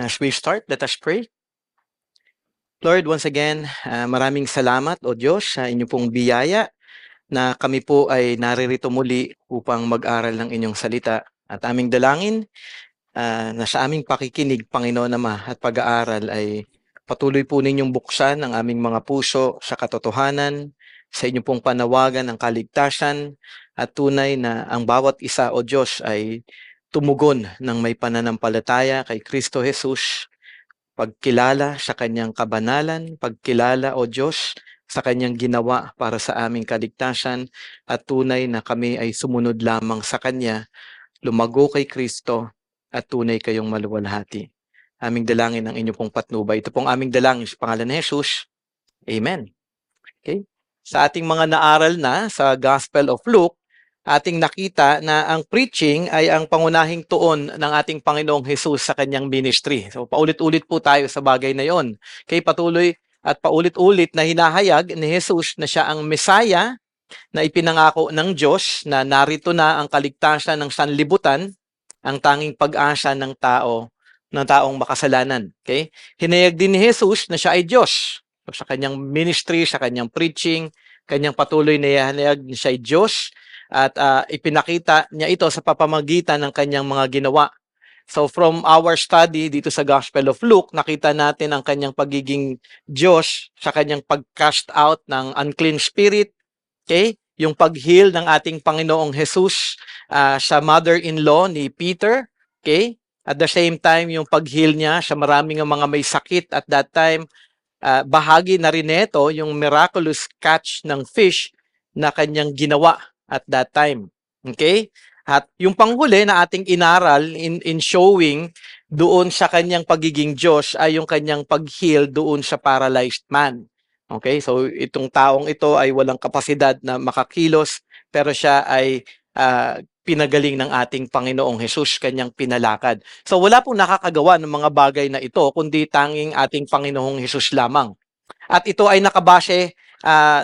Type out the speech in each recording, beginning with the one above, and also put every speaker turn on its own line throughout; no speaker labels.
As we start, let us pray. Lord, once again, maraming salamat, O Diyos, sa inyo pong biyaya na kami po ay naririto muli upang mag-aral ng inyong salita. At aming dalangin na sa aming pakikinig, Panginoon Ama, at pag-aaral ay patuloy po ninyong buksan ang aming mga puso sa katotohanan, sa inyong pong panawagan ng kaligtasan, at tunay na ang bawat isa, O Diyos, ay tumugon ng may pananampalataya kay Kristo Jesus, pagkilala sa kanyang kabanalan, pagkilala, O Diyos, sa kanyang ginawa para sa aming kaligtasan, at tunay na kami ay sumunod lamang sa kanya, lumago kay Kristo, at tunay kayong maluwalhati. Aming dalangin ang inyong pong patnubay. Ito pong aming dalangin sa pangalan ni Jesus. Amen. Okay? Sa ating mga naaral na sa Gospel of Luke, ating nakita na ang preaching ay ang pangunahing tuon ng ating Panginoong Jesus sa kanyang ministry. So paulit-ulit po tayo sa bagay na yon. Kay patuloy at paulit-ulit na hinahayag ni Jesus na siya ang Messiah na ipinangako ng Diyos na narito na ang kaligtasan ng sanlibutan, ang tanging pag-asa ng taong makasalanan. Okay? Hinayag din ni Jesus na siya ay Diyos. So, sa kanyang ministry, sa kanyang preaching, kanyang patuloy na hinayag na siya ay Diyos, at ipinakita niya ito sa papamagitan ng kanyang mga ginawa. So from our study dito sa Gospel of Luke, nakita natin ang kanyang pagiging Diyos sa kanyang pag-cast out ng unclean spirit, okay? Yung pag-heal ng ating Panginoong Jesus sa mother-in-law ni Peter, okay? At the same time, yung pag-heal niya sa maraming mga may sakit at that time, bahagi na rin ito yung miraculous catch ng fish na kanyang ginawa at that time. Okay? At yung panghuli na ating inaral in showing doon sa kanyang pagiging Diyos ay yung kanyang pag-heal doon sa paralyzed man. Okay? So itong taong ito ay walang kapasidad na makakilos pero siya ay pinagaling ng ating Panginoong Jesus, kanyang pinalakad. So wala pong nakakagawa ng mga bagay na ito kundi tanging ating Panginoong Jesus lamang. At ito ay nakabase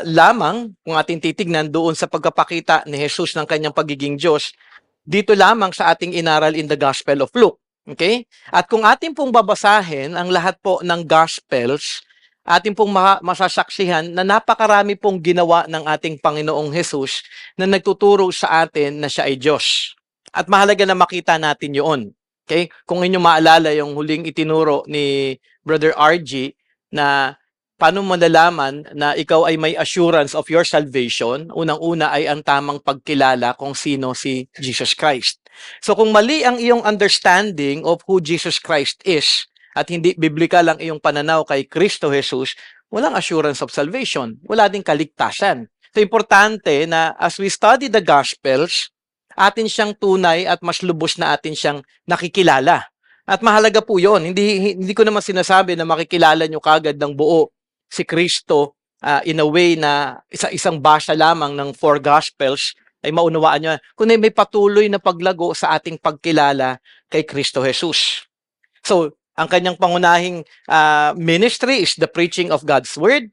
lamang, kung ating titignan doon sa pagkapakita ni Jesus ng kanyang pagiging Diyos, dito lamang sa ating inaral in the Gospel of Luke. Okay? At kung ating pong babasahin ang lahat po ng Gospels, ating pong masasaksihan na napakarami pong ginawa ng ating Panginoong Jesus na nagtuturo sa atin na siya ay Diyos. At mahalaga na makita natin yun. Okay? Kung inyo maalala yung huling itinuro ni Brother RG na paano malalaman na ikaw ay may assurance of your salvation? Unang-una ay ang tamang pagkilala kung sino si Jesus Christ. So kung mali ang iyong understanding of who Jesus Christ is at hindi biblical ang iyong pananaw kay Kristo Jesus, walang assurance of salvation. Wala ding kaligtasan. So importante na as we study the Gospels, atin siyang tunay at mas lubos na atin siyang nakikilala. At mahalaga po yun. Hindi ko naman sinasabi na makikilala nyo kagad ng buo si Kristo in a way na isang basa lamang ng 4 Gospels ay maunawaan nyo. Kundi may patuloy na paglago sa ating pagkilala kay Kristo Jesus. So, ang kanyang pangunahing ministry is the preaching of God's Word.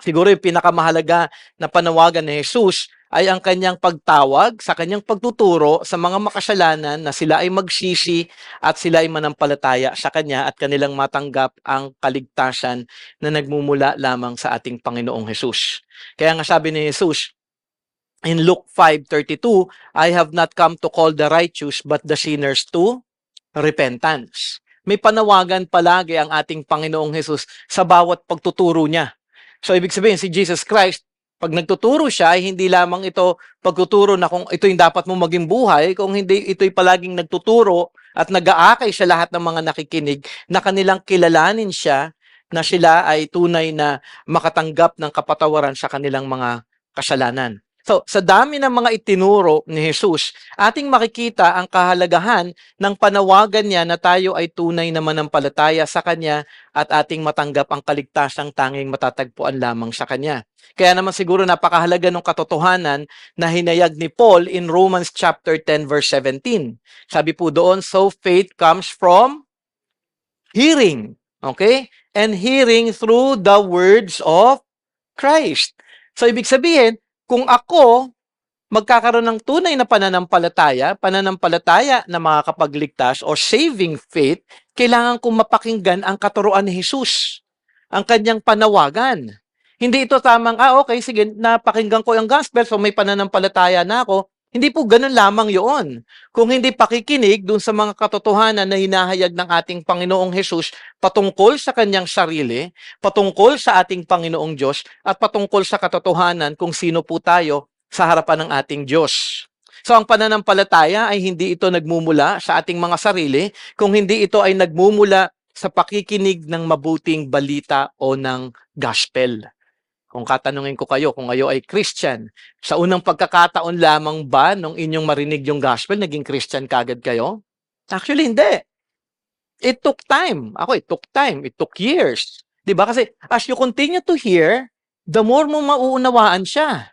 Siguro yung pinakamahalaga na panawagan ni Jesus ay ang kanyang pagtawag sa kanyang pagtuturo sa mga makasalanan na sila ay magsisi at sila ay manampalataya sa kanya at kanilang matanggap ang kaligtasan na nagmumula lamang sa ating Panginoong Jesus. Kaya nga sabi ni Jesus in Luke 5:32, I have not come to call the righteous but the sinners to repentance. May panawagan palagi ang ating Panginoong Jesus sa bawat pagtuturo niya. So, ibig sabihin, si Jesus Christ, pag nagtuturo siya, ay hindi lamang ito pagtuturo na kung ito yung dapat mo maging buhay, kung hindi ito'y palaging nagtuturo at nag-aakay sa lahat ng mga nakikinig na kanilang kilalanin siya na sila ay tunay na makatanggap ng kapatawaran sa kanilang mga kasalanan. So, sa dami ng mga itinuro ni Jesus, ating makikita ang kahalagahan ng panawagan niya na tayo ay tunay na manampalataya sa Kanya at ating matanggap ang kaligtasang tanging matatagpuan lamang sa Kanya. Kaya naman siguro napakahalaga ng katotohanan na hinayag ni Paul in Romans chapter 10 verse 17. Sabi po doon, so faith comes from hearing. Okay? And hearing through the words of Christ. So, ibig sabihin, kung ako magkakaroon ng tunay na pananampalataya na makakapagligtas or saving faith, kailangan kong mapakinggan ang katuruan ni Jesus, ang kanyang panawagan. Hindi ito tamang, okay, sige, napakinggan ko yung gospel, so may pananampalataya na ako. Hindi po ganun lamang yun. Kung hindi pakikinig dun sa mga katotohanan na hinahayag ng ating Panginoong Jesus patungkol sa kanyang sarili, patungkol sa ating Panginoong Diyos, at patungkol sa katotohanan kung sino po tayo sa harapan ng ating Diyos. So ang pananampalataya ay hindi ito nagmumula sa ating mga sarili, kung hindi ito ay nagmumula sa pakikinig ng mabuting balita o ng gospel. Kung katanungin ko kayo, kung kayo ay Christian, sa unang pagkakataon lamang ba nung inyong marinig yung gospel, naging Christian kagad kayo? Actually, hindi. It took time. It took time. It took years. Diba? Kasi as you continue to hear, the more mo mauunawaan siya.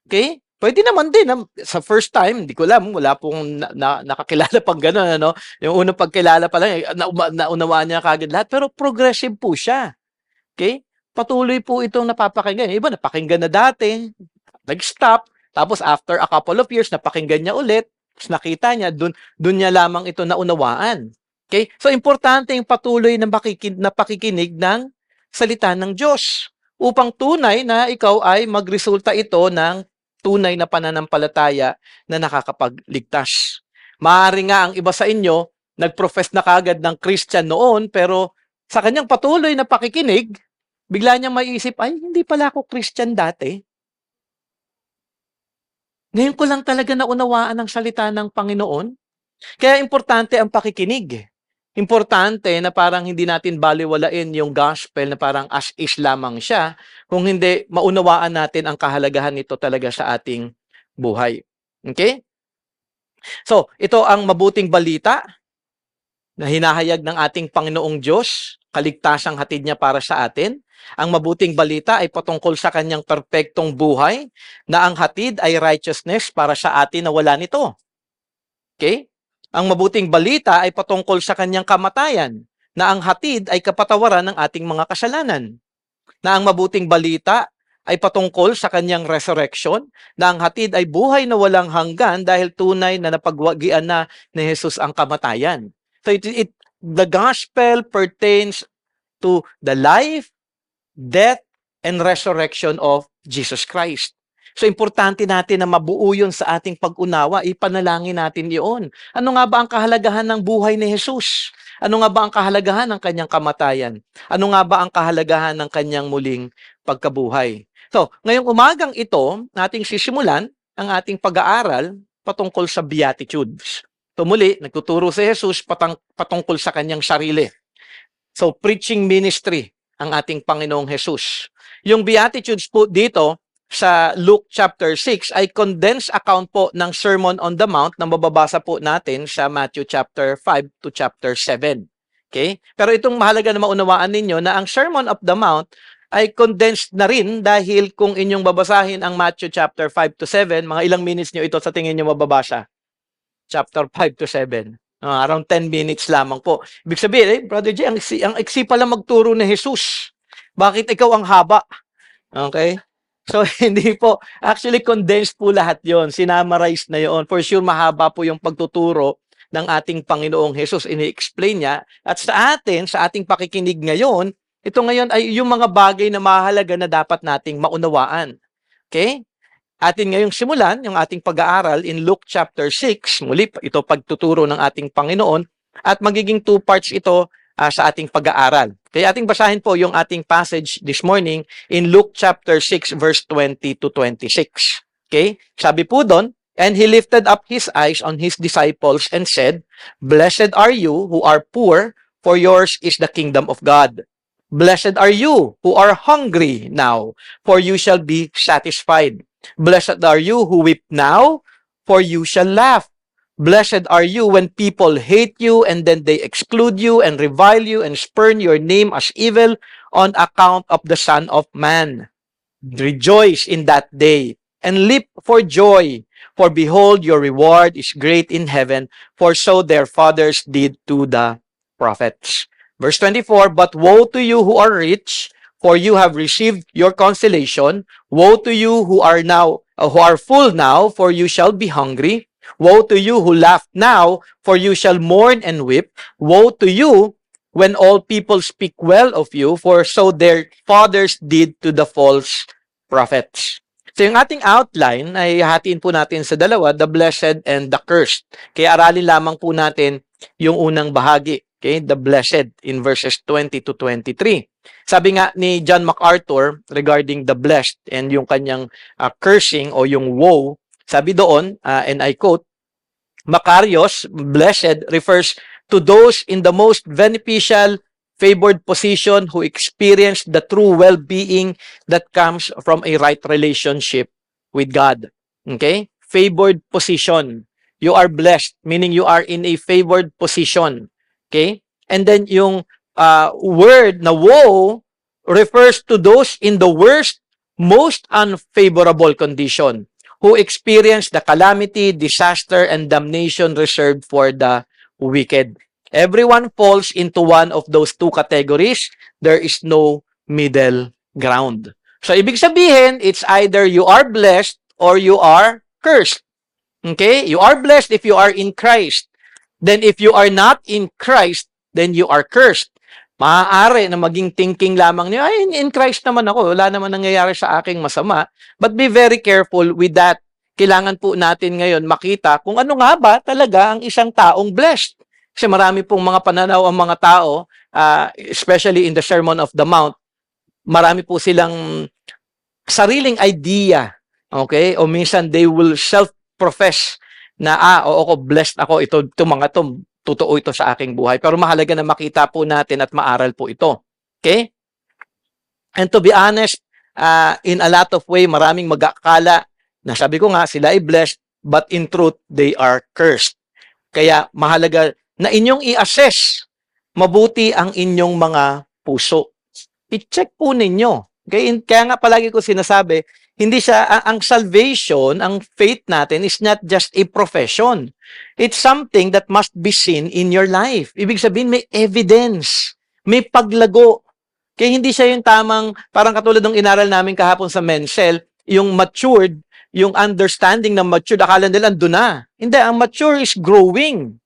Okay? Pwede naman din, sa first time, hindi ko alam, wala pong nakakilala pang gano'n, ano? Yung unang pagkilala pa lang, naunawaan niya kagad lahat, pero progressive po siya. Okay? Patuloy po itong napapakinggan. Iba, napakinggan na dati, nag-stop, tapos after a couple of years, napakinggan niya ulit, tapos nakita niya, dun niya lamang ito naunawaan. Okay? So, importante yung patuloy na pakikinig ng salita ng Diyos upang tunay na ikaw ay magresulta ito ng tunay na pananampalataya na nakakapagligtas. Maaari nga ang iba sa inyo, nag-profess na kagad ng Christian noon, pero sa kanyang patuloy na pakikinig, bigla niyang maiisip, ay, hindi pala ako Christian dati. Ngayon ko lang talaga naunawaan ang salita ng Panginoon. Kaya importante ang pakikinig. Importante na parang hindi natin baliwalain yung gospel na parang as is lamang siya, kung hindi maunawaan natin ang kahalagahan nito talaga sa ating buhay. Okay? So, ito ang mabuting balita na hinahayag ng ating Panginoong Diyos, kaligtasang hatid niya para sa atin. Ang mabuting balita ay patungkol sa kanyang perpektong buhay, na ang hatid ay righteousness para sa atin na wala nito. Okay? Ang mabuting balita ay patungkol sa kanyang kamatayan, na ang hatid ay kapatawaran ng ating mga kasalanan. Na ang mabuting balita ay patungkol sa kanyang resurrection, na ang hatid ay buhay na walang hanggan dahil tunay na napagwagian na ni Jesus ang kamatayan. So the gospel pertains to the life, death, and resurrection of Jesus Christ. So, importante natin na mabuo yun sa ating pag-unawa. Ipanalangin natin yun. Ano nga ba ang kahalagahan ng buhay ni Jesus? Ano nga ba ang kahalagahan ng kanyang kamatayan? Ano nga ba ang kahalagahan ng kanyang muling pagkabuhay? So, ngayong umagang ito, nating sisimulan ang ating pag-aaral patungkol sa Beatitudes. So, muli, nagtuturo si Jesus patungkol sa kanyang sarili. So, preaching ministry ang ating Panginoong Jesus. Yung Beatitudes po dito sa Luke chapter 6 ay condensed account po ng Sermon on the Mount na mababasa po natin sa Matthew chapter 5 to chapter 7. Okay? Pero itong mahalaga na maunawaan ninyo na ang Sermon of the Mount ay condensed na rin dahil kung inyong babasahin ang Matthew chapter 5 to 7, mga ilang minutes nyo ito sa tingin nyo mababasa? Chapter 5 to 7. Around 10 minutes lamang po. Ibig sabihin, Brother J, ang iksi pala magturo ni Jesus. Bakit ikaw ang haba? Okay? So, hindi po. Actually, condensed po lahat yon. Sinamarize na yon. For sure, mahaba po yung pagtuturo ng ating Panginoong Jesus. Ini-explain niya. At sa atin, sa ating pakikinig ngayon, ito ngayon ay yung mga bagay na mahalaga na dapat nating maunawaan. Okay? Atin ngayong simulan yung ating pag-aaral in Luke chapter 6. Muli, ito pagtuturo ng ating Panginoon at magiging 2 parts ito sa ating pag-aaral. Kaya ating basahin po yung ating passage this morning in Luke chapter 6 verse 20 to 26. Okay? Sabi po doon, and he lifted up his eyes on his disciples and said, "Blessed are you who are poor, for yours is the kingdom of God. Blessed are you who are hungry now, for you shall be satisfied. Blessed are you who weep now, for you shall laugh. Blessed are you when people hate you and then they exclude you and revile you and spurn your name as evil on account of the Son of Man. Rejoice in that day and leap for joy, for behold, your reward is great in heaven, for so their fathers did to the prophets." Verse 24, "But woe to you who are rich, for you have received your consolation. Woe to you who are full now, for you shall be hungry. Woe to you who laugh now, for you shall mourn and weep. Woe to you when all people speak well of you, for so their fathers did to the false prophets. So yung ating outline ay hatiin po natin sa dalawa, the blessed and the cursed. Kaya aralin lamang po natin yung unang bahagi, okay? The blessed in verses 20 to 23. Sabi nga ni John MacArthur regarding the blessed and yung kanyang cursing o yung woe, sabi doon, and I quote, Macarius, blessed, refers to those in the most beneficial, favored position who experience the true well-being that comes from a right relationship with God. Okay? Favored position. You are blessed, meaning you are in a favored position. Okay? And then yung word na woe refers to those in the worst, most unfavorable condition who experience the calamity, disaster, and damnation reserved for the wicked. Everyone falls into one of those two categories. There is no middle ground. So, ibig sabihin, it's either you are blessed or you are cursed. Okay? You are blessed if you are in Christ. Then, if you are not in Christ, then you are cursed. Maaari na maging thinking lamang niyo, ay, in Christ naman ako, wala naman nangyayari sa aking masama. But be very careful with that. Kailangan po natin ngayon makita kung ano nga ba talaga ang isang taong blessed. Kasi marami pong mga pananaw ang mga tao, especially in the Sermon of the Mount, marami po silang sariling idea. Okay? O minsan they will self-profess na, oo ko, blessed ako, ito mga to, totoo ito sa aking buhay. Pero mahalaga na makita po natin at maaral po ito. Okay? And to be honest, in a lot of way, maraming mag-akala na sabi ko nga, sila ay blessed, but in truth, they are cursed. Kaya mahalaga na inyong i-assess mabuti ang inyong mga puso. I-check po ninyo. Okay? Kaya nga palagi ko sinasabi, hindi siya, ang salvation, ang faith natin is not just a profession. It's something that must be seen in your life. Ibig sabihin, may evidence, may paglago. Kaya hindi siya yung tamang, parang katulad ng inaral namin kahapon sa Mencel, yung matured, yung understanding ng matured, akala nila andun na. Hindi, ang mature is growing.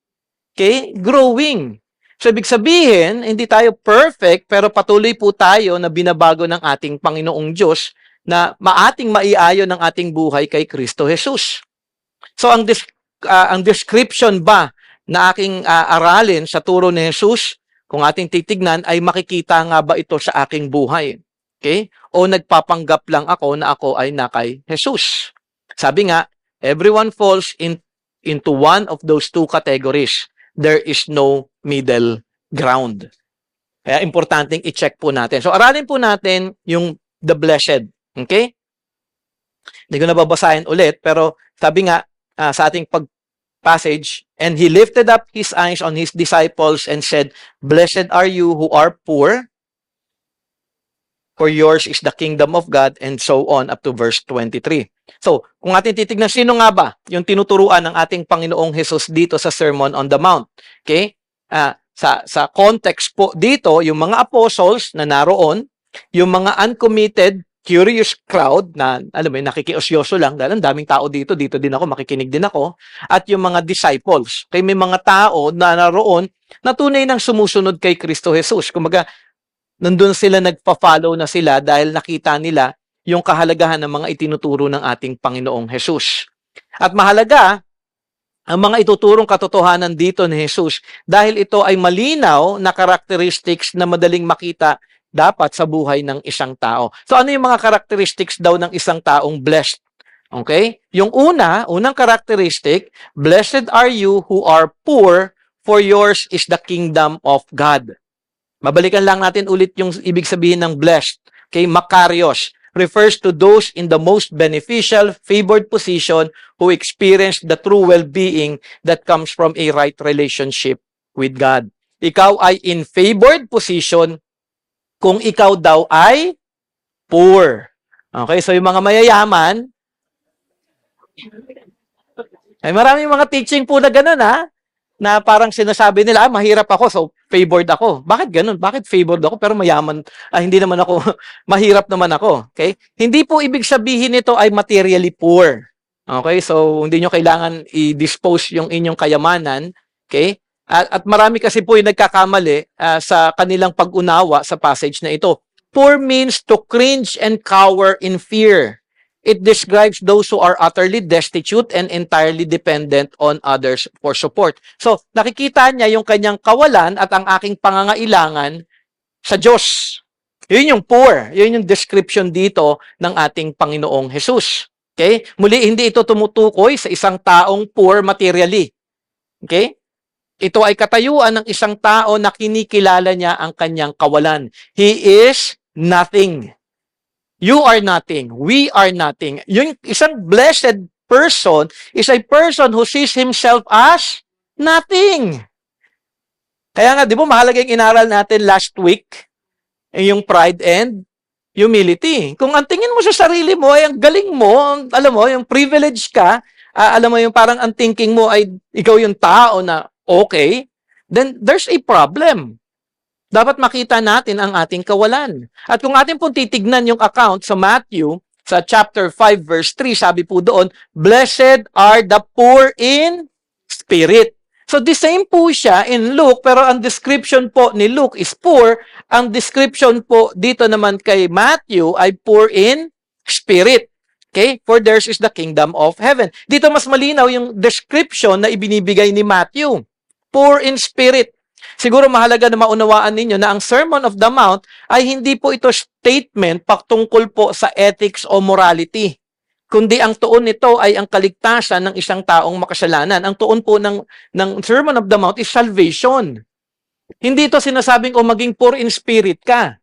Okay? Growing. So, ibig sabihin, hindi tayo perfect, pero patuloy po tayo na binabago ng ating Panginoong Diyos na maating maiayon ng ating buhay kay Kristo Jesus. So, ang description ba na aking aralin sa turo ni Jesus, kung ating titignan, ay makikita nga ba ito sa aking buhay? Okay? O nagpapanggap lang ako na ako ay na kay Jesus? Sabi nga, everyone falls into one of those two categories. There is no middle ground. Kaya importanteng i-check po natin. So, aralin po natin yung the blessed. Okay? Hindi ko nababasahin ulit, pero sabi nga sa ating passage, and he lifted up his eyes on his disciples and said, Blessed are you who are poor, for yours is the kingdom of God, and so on up to verse 23. So, kung ating titignan, sino nga ba yung tinuturuan ng ating Panginoong Jesus dito sa Sermon on the Mount? Okay? Sa context po dito, yung mga apostles na naroon, yung mga uncommitted, curious crowd na, alam mo, nakikiosyoso lang, dahil ang daming tao dito din ako, makikinig din ako, at yung mga disciples. Kaya may mga tao na naroon na tunay nang sumusunod kay Kristo Jesus. Kumaga, nandun sila, nagpa-follow na sila dahil nakita nila yung kahalagahan ng mga itinuturo ng ating Panginoong Jesus. At mahalaga, ang mga ituturong katotohanan dito ni Jesus dahil ito ay malinaw na characteristics na madaling makita dapat sa buhay ng isang tao. So ano yung mga characteristics daw ng isang taong blessed? Okay? Yung unang characteristic, blessed are you who are poor, for yours is the kingdom of God. Mabalikan lang natin ulit yung ibig sabihin ng blessed. Okay? Makarios refers to those in the most beneficial, favored position who experience the true well-being that comes from a right relationship with God. Ikaw ay in favored position kung ikaw daw ay poor. Okay, so yung mga mayayaman, ay maraming mga teaching po na ganun na parang sinasabi nila, mahirap ako, so favored ako. Bakit ganun? Bakit favored ako pero mayaman? Hindi naman ako, mahirap naman ako. Okay? Hindi po ibig sabihin nito ay materially poor. Okay? So, hindi nyo kailangan i-dispose yung inyong kayamanan. Okay? At marami kasi po yung nagkakamali sa kanilang pag-unawa sa passage na ito. Poor means to cringe and cower in fear. It describes those who are utterly destitute and entirely dependent on others for support. So, nakikita niya yung kanyang kawalan at ang aking pangangailangan sa Diyos. Yun yung poor. Yun yung description dito ng ating Panginoong Jesus. Okay? Muli, hindi ito tumutukoy sa isang taong poor materially. Okay? Ito ay katayuan ng isang tao na kinikilala niya ang kanyang kawalan. He is nothing. You are nothing. We are nothing. Yung isang blessed person is a person who sees himself as nothing. Kaya nga, di ba, mahalaga yung inaral natin last week, yung pride and humility. Kung ang tingin mo sa sarili mo ay ang galing mo, alam mo, yung privilege ka, alam mo yung parang ang thinking mo ay ikaw yung tao na okay, then there's a problem. Dapat makita natin ang ating kawalan. At kung atin pong titignan yung account sa Matthew, sa chapter 5 verse 3, sabi po doon, "Blessed are the poor in spirit." So the same po siya in Luke, pero ang description po ni Luke is poor. Ang description po dito naman kay Matthew ay poor in spirit. Okay? For theirs is the kingdom of heaven. Dito mas malinaw yung description na ibinibigay ni Matthew. Poor in spirit. Siguro mahalaga na maunawaan ninyo na ang Sermon of the Mount ay hindi po ito statement patungkol po sa ethics o morality. Kundi ang tuon nito ay ang kaligtasan ng isang taong makasalanan. Ang tuon po ng Sermon of the Mount is salvation. Hindi ito sinasabing maging poor in spirit ka.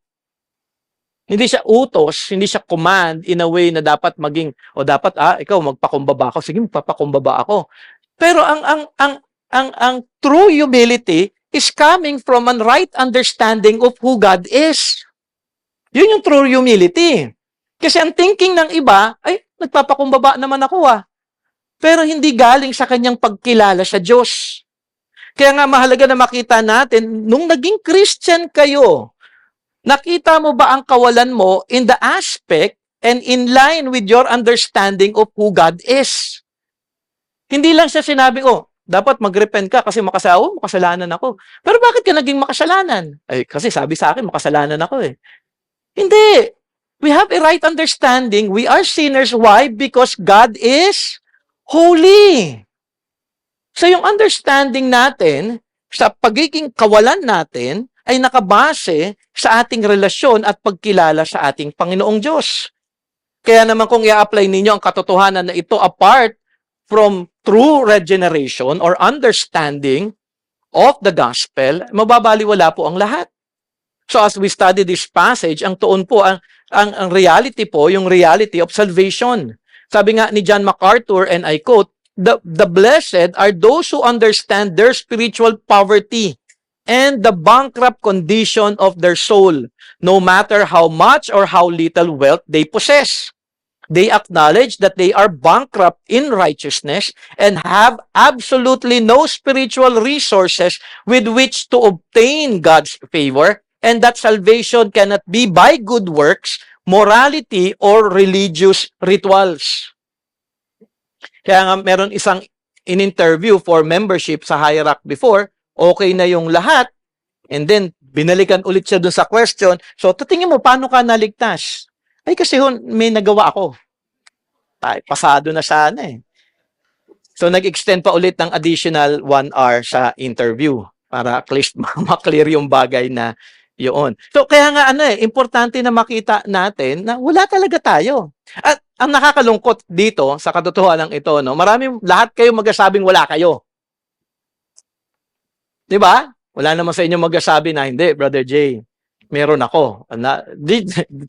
Hindi siya utos, hindi siya command in a way na dapat maging, dapat, ikaw magpakumbaba ako. Sige, magpapakumbaba ako. Pero ang true humility is coming from a right understanding of who God is. Yun yung true humility. Kasi ang thinking ng iba, ay, nagpapakumbaba naman ako Pero hindi galing sa kanyang pagkilala sa Diyos. Kaya nga mahalaga na makita natin, nung naging Christian kayo, nakita mo ba ang kawalan mo in the aspect and in line with your understanding of who God is? Hindi lang siya sinabing, dapat mag-repent ka kasi makasalanan ako. Pero bakit ka naging makasalanan? Ay, kasi sabi sa akin, makasalanan ako Hindi. We have a right understanding. We are sinners. Why? Because God is holy. So yung understanding natin sa pagiging kawalan natin ay nakabase sa ating relasyon at pagkilala sa ating Panginoong Diyos. Kaya naman kung i-apply ninyo ang katotohanan na ito apart from true regeneration or understanding of the gospel, mababaliwala po ang lahat. So as we study this passage, ang tuon po, ang reality po, yung reality of salvation. Sabi nga ni John MacArthur, and I quote, the blessed are those who understand their spiritual poverty and the bankrupt condition of their soul, no matter how much or how little wealth they possess. They acknowledge that they are bankrupt in righteousness and have absolutely no spiritual resources with which to obtain God's favor, and that salvation cannot be by good works, morality, or religious rituals. Kaya nga meron isang in-interview for membership sa Hierarch before, okay na yung lahat, and then binalikan ulit siya dun sa question, so tingin mo, paano ka naligtas? Ay kasi may nagawa ako. Pasado na sana So nag-extend pa ulit ng additional 1 hour sa interview para at least ma-clear yung bagay na yun. So kaya nga importante na makita natin na wala talaga tayo. At ang nakakalungkot dito sa katotohanan ito, lahat kayo magsasabing wala kayo. 'Di ba? Wala naman sa inyo magsasabi na hindi, Brother Jay, meron ako.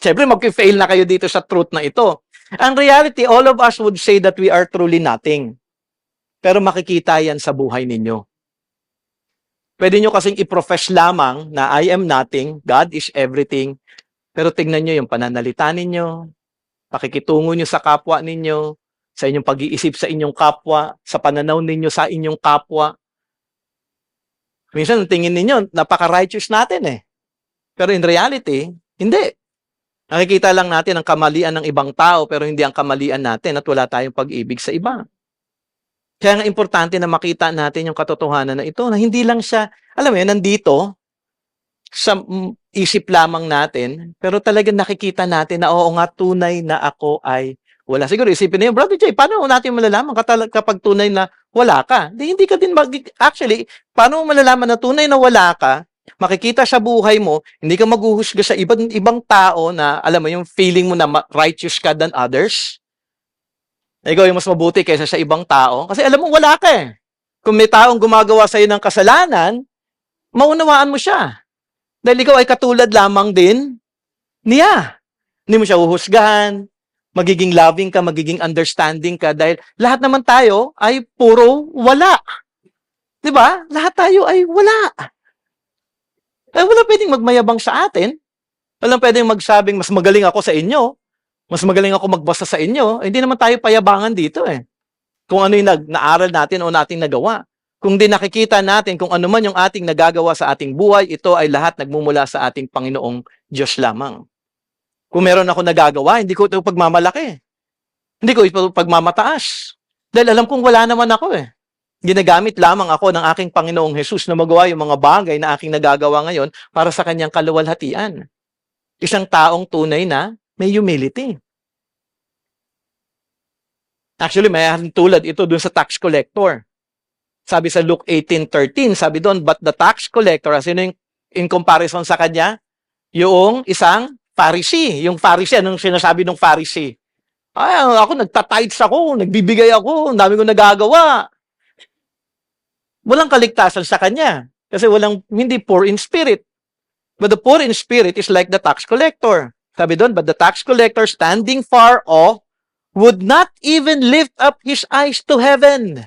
Siyempre mag-fail na kayo dito sa truth na ito. Ang reality, all of us would say that we are truly nothing. Pero makikita yan sa buhay ninyo. Pwede nyo kasing i-profess lamang na I am nothing, God is everything. Pero tingnan nyo yung pananalita ninyo, pakikitungo nyo sa kapwa ninyo, sa inyong pag-iisip sa inyong kapwa, sa pananaw ninyo sa inyong kapwa. Minsan, tingin ninyo, napaka-righteous natin Pero in reality, hindi. Nakikita lang natin ang kamalian ng ibang tao, pero hindi ang kamalian natin at wala tayong pag-ibig sa iba. Kaya nga importante na makita natin yung katotohanan na ito, na hindi lang siya, alam mo yun, nandito, sa isip lamang natin, pero talagang nakikita natin na oo nga, tunay na ako ay wala. Siguro isipin niyo, Brother Jay, paano natin malalaman kapag tunay na wala ka? Hindi ka din actually, paano mo malalaman na tunay na wala ka? Makikita sa buhay mo, hindi ka maghuhusga sa ibang tao na, alam mo, yung feeling mo na righteous ka than others. Ikaw yung mas mabuti kaysa sa ibang tao. Kasi alam mo, wala ka eh. Kung may taong gumagawa sa'yo ng kasalanan, maunawaan mo siya. Dahil ikaw ay katulad lamang din niya. Hindi mo siya huhusgahan, magiging loving ka, magiging understanding ka, dahil lahat naman tayo ay puro wala. Diba? Lahat tayo ay wala. Ay, wala pwedeng magmayabang sa atin. Walang pwedeng magsabing, mas magaling ako sa inyo. Mas magaling ako magbasa sa inyo. Hindi naman tayo payabangan dito eh. Kung ano yung naaral natin o nating nagawa. Kung di nakikita natin kung ano man yung ating nagagawa sa ating buhay, ito ay lahat nagmumula sa ating Panginoong Diyos lamang. Kung meron ako nagagawa, hindi ko ito pagmamalaki. Hindi ko ito pagmamataas. Dahil alam kong wala naman ako eh. Ginagamit lamang ako ng aking Panginoong Jesus na magawa yung mga bagay na aking nagagawa ngayon para sa kanyang kaluwalhatian. Isang taong tunay na may humility. Actually, may tulad ito dun sa tax collector. Sabi sa Luke 18:13, sabi doon, but the tax collector, sino yung in comparison sa kanya? Yung isang Pharisee. Yung Pharisee, anong sinasabi ng Pharisee? Ay, ako nagtatides ako, nagbibigay ako, ang dami ko nagagawa. Walang kaligtasan sa kanya. Kasi hindi poor in spirit. But the poor in spirit is like the tax collector. Sabi doon, but the tax collector standing far off would not even lift up his eyes to heaven.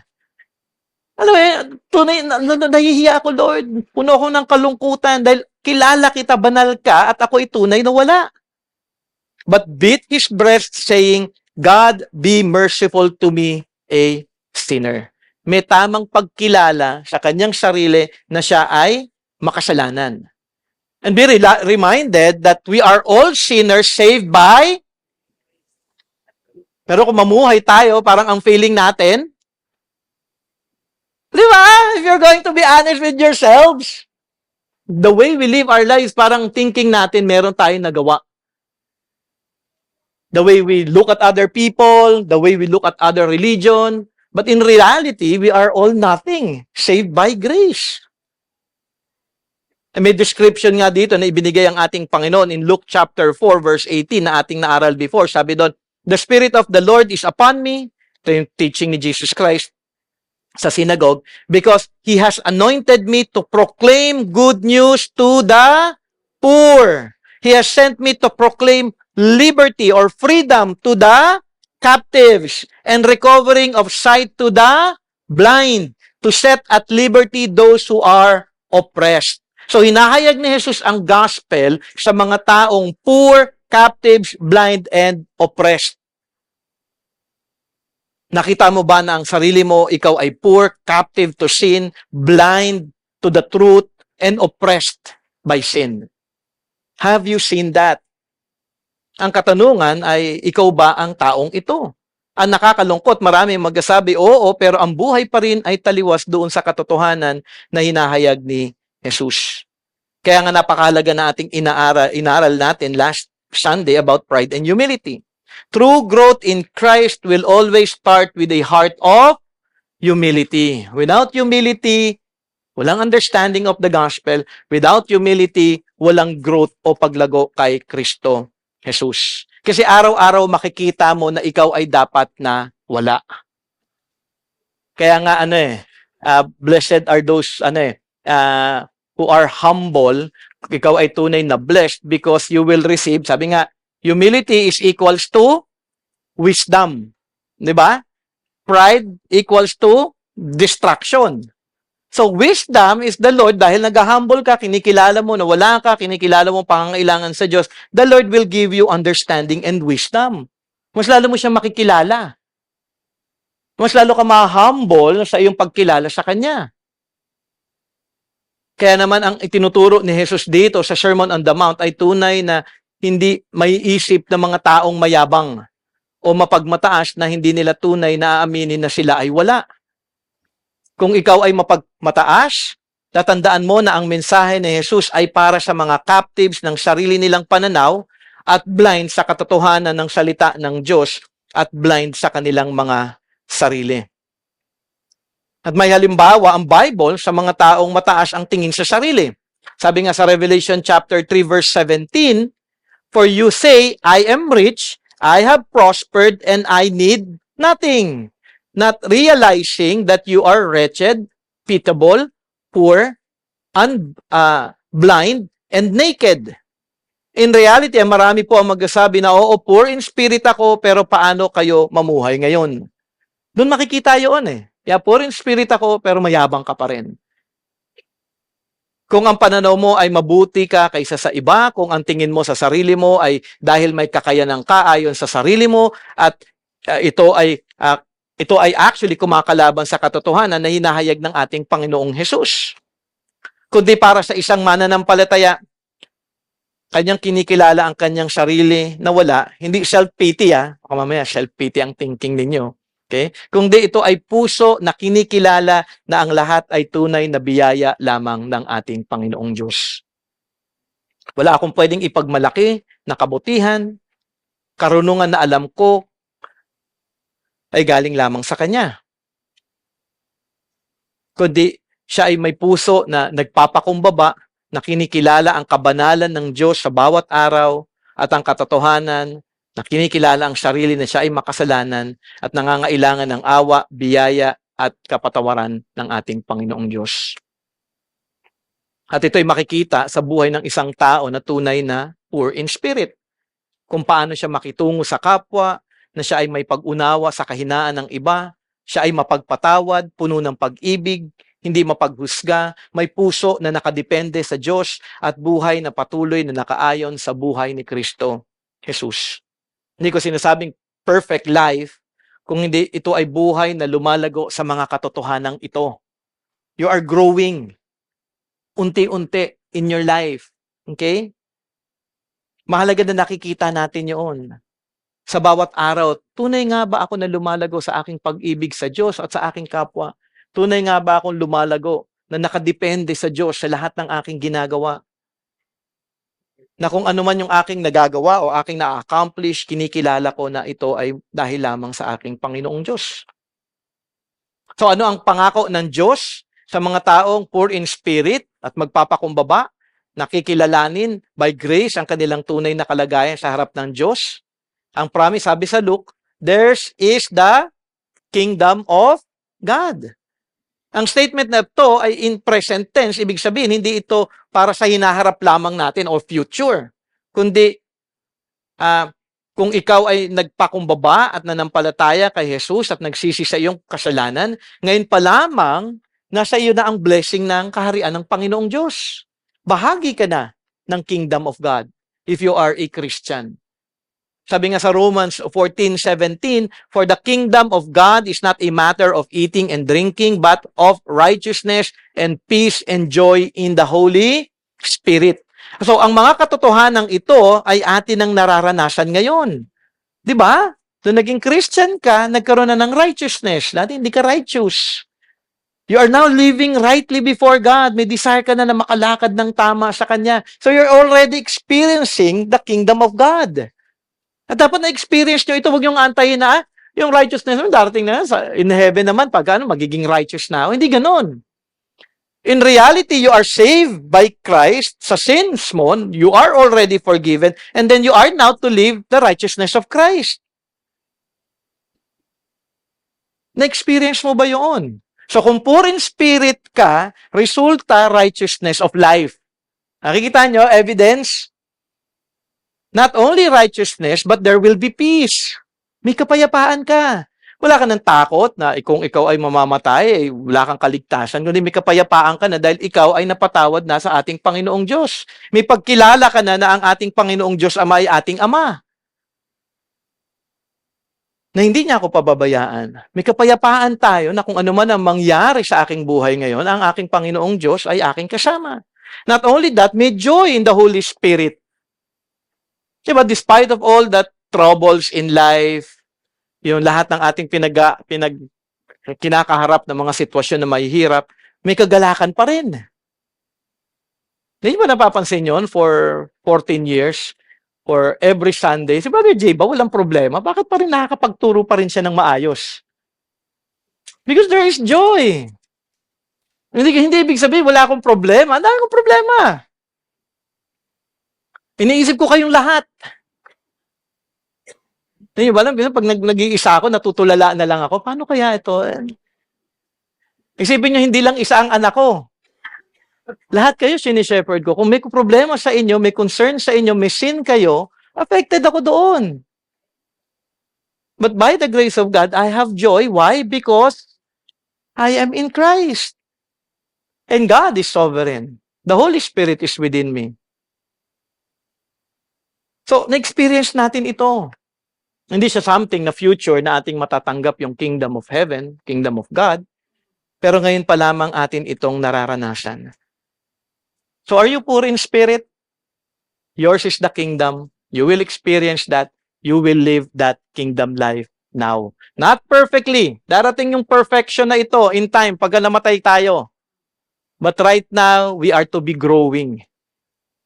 Alam mo tunay, nahihiya ako, Lord. Puno ako ng kalungkutan dahil kilala kita, banal ka, at ako tunay na wala. But beat his breast saying, God be merciful to me, a sinner. May tamang pagkilala sa kanyang sarili na siya ay makasalanan. And be reminded that we are all sinners saved by. Pero kung mamuhay tayo, parang ang feeling natin, di ba? If you're going to be honest with yourselves, the way we live our lives, parang thinking natin meron tayong nagawa. The way we look at other people, the way we look at other religion, but in reality, we are all nothing, saved by grace. May description nga dito na ibinigay ang ating Panginoon in Luke chapter 4, verse 18 na ating naaral before. Sabi doon, the Spirit of the Lord is upon me, ito yung teaching ni Jesus Christ sa synagogue, because He has anointed me to proclaim good news to the poor. He has sent me to proclaim liberty or freedom to the captives and recovering of sight to the blind, to set at liberty those who are oppressed. So hinahayag ni Jesus ang gospel sa mga taong poor, captives, blind, and oppressed. Nakita mo ba na ang sarili mo, ikaw ay poor, captive to sin, blind to the truth, and oppressed by sin? Have you seen that? Ang katanungan ay, ikaw ba ang taong ito? Ang nakakalungkot, marami magsasabi, oo, pero ang buhay pa rin ay taliwas doon sa katotohanan na hinahayag ni Jesus. Kaya nga napakahalaga na ating inaral natin last Sunday about pride and humility. True growth in Christ will always start with a heart of humility. Without humility, walang understanding of the gospel. Without humility, walang growth o paglago kay Kristo Jesus. Kasi araw-araw makikita mo na ikaw ay dapat na wala. Kaya nga blessed are those who are humble. Ikaw ay tunay na blessed because you will receive, sabi nga, humility is equals to wisdom. Di ba? Pride equals to distraction. So, wisdom is the Lord, dahil nag-humble ka, kinikilala mo na wala ka, kinikilala mo pangangailangan sa Diyos, the Lord will give you understanding and wisdom. Mas lalo mo siya makikilala. Mas lalo ka ma-humble sa iyong pagkilala sa Kanya. Kaya naman ang itinuturo ni Jesus dito sa Sermon on the Mount ay tunay na hindi may isip ng mga taong mayabang o mapagmataas na hindi nila tunay na aaminin na sila ay wala. Kung ikaw ay mataas, tatandaan mo na ang mensahe ni Jesus ay para sa mga captives ng sarili nilang pananaw at blind sa katotohanan ng salita ng Diyos at blind sa kanilang mga sarili. At may halimbawa ang Bible sa mga taong mataas ang tingin sa sarili. Sabi nga sa Revelation chapter 3 verse 17, "For you say, I am rich, I have prospered, and I need nothing, not realizing that you are wretched, pitiable, poor, blind, and naked." In reality, marami po ang magsasabi na, oo, poor in spirit ako, pero paano kayo mamuhay ngayon? Doon makikita yun eh. Kaya poor in spirit ako, pero mayabang ka pa rin. Kung ang pananaw mo ay mabuti ka kaysa sa iba, kung ang tingin mo sa sarili mo ay dahil may kakayanan ka ayon sa sarili mo, at ito ay actually kumakalaban sa katotohanan na hinahayag ng ating Panginoong Hesus. Kundi para sa isang mananampalataya, kanyang kinikilala ang kanyang sarili na wala, hindi self-pity baka mamaya self-pity ang thinking ninyo. Okay? Kundi ito ay puso na kinikilala na ang lahat ay tunay na biyaya lamang ng ating Panginoong Diyos. Wala akong pwedeng ipagmalaki na kabutihan, karunungan na alam ko ay galing lamang sa Kanya. Kundi siya ay may puso na nagpapakumbaba, na kinikilala ang kabanalan ng Diyos sa bawat araw at ang katotohanan, na kinikilala ang sarili na siya ay makasalanan at nangangailangan ng awa, biyaya at kapatawaran ng ating Panginoong Diyos. At ito ay makikita sa buhay ng isang tao na tunay na poor in spirit. Kung paano siya makitungo sa kapwa, na siya ay may pag-unawa sa kahinaan ng iba, siya ay mapagpatawad, puno ng pag-ibig, hindi mapaghusga, may puso na nakadepende sa Diyos at buhay na patuloy na nakaayon sa buhay ni Kristo Jesus. Hindi ko sinasabing perfect life kung hindi ito ay buhay na lumalago sa mga katotohanang ito. You are growing unti-unti in your life. Okay? Mahalaga na nakikita natin yun. Sa bawat araw, tunay nga ba ako na lumalago sa aking pag-ibig sa Diyos at sa aking kapwa? Tunay nga ba akong lumalago na nakadepende sa Diyos sa lahat ng aking ginagawa? Na kung ano man yung aking nagagawa o aking na-accomplish, kinikilala ko na ito ay dahil lamang sa aking Panginoong Diyos. So ano ang pangako ng Diyos sa mga taong poor in spirit at magpapakumbaba, nakikilalanin by grace ang kanilang tunay na kalagayan sa harap ng Diyos? Ang promise, sabi sa Luke, theirs is the kingdom of God. Ang statement na ito ay in present tense, ibig sabihin, hindi ito para sa hinaharap lamang natin o future. Kundi, kung ikaw ay nagpakumbaba at nanampalataya kay Jesus at nagsisi sa iyong kasalanan, ngayon pa lamang, nasa iyo na ang blessing ng kaharian ng Panginoong Diyos. Bahagi ka na ng kingdom of God if you are a Christian. Sabi nga sa Romans 14:17, "For the kingdom of God is not a matter of eating and drinking, but of righteousness and peace and joy in the Holy Spirit." So, ang mga katotohanan ito ay atin ang nararanasan ngayon. Di ba? Nung naging Christian ka, nagkaroon na ng righteousness. Dati hindi ka righteous. You are now living rightly before God. May desire ka na na makalakad ng tama sa Kanya. So, you're already experiencing the kingdom of God. At dapat na-experience nyo ito, huwag yung antayin na, yung righteousness naman, darating na, in heaven naman, pag magiging righteous na ako. Hindi ganun. In reality, you are saved by Christ sa sins mo, you are already forgiven, and then you are now to live the righteousness of Christ. Na-experience mo ba yun? So kung poor in spirit ka, resulta righteousness of life. Nakikita nyo, evidence? Not only righteousness, but there will be peace. May kapayapaan ka. Wala ka ng takot na kung ikaw ay mamamatay, wala kang kaligtasan, kundi may kapayapaan ka na dahil ikaw ay napatawad na sa ating Panginoong Diyos. May pagkilala ka na ang ating Panginoong Diyos Ama ay ating Ama. Na hindi niya ako pababayaan. May kapayapaan tayo na kung ano man ang mangyari sa aking buhay ngayon, ang aking Panginoong Diyos ay aking kasama. Not only that, may joy in the Holy Spirit. Diba, despite of all that troubles in life, yung lahat ng ating kinakaharap ng mga sitwasyon na mahihirap, may kagalakan pa rin. Hindi ba napapansin yun for 14 years? Or every Sunday, si Brother Jay ba walang problema? Bakit pa rin nakakapagturo pa rin siya ng maayos? Because there is joy. Hindi ibig sabihin, wala akong problema. Ang dami akong problema. Iniisip ko kayong lahat. Hindi ba alam, pag nag-iisa ako, natutulala na lang ako, paano kaya ito? Isipin nyo, hindi lang isa ang anak ko. Lahat kayo, sinishepherd ko. Kung may problema sa inyo, may concern sa inyo, may sin kayo, affected ako doon. But by the grace of God, I have joy. Why? Because I am in Christ. And God is sovereign. The Holy Spirit is within me. So, na-experience natin ito. Hindi siya something na future na ating matatanggap yung kingdom of heaven, kingdom of God. Pero ngayon pa lamang atin itong nararanasan. So, are you poor in spirit? Yours is the kingdom. You will experience that. You will live that kingdom life now. Not perfectly. Darating yung perfection na ito in time pagka namatay tayo. But right now, we are to be growing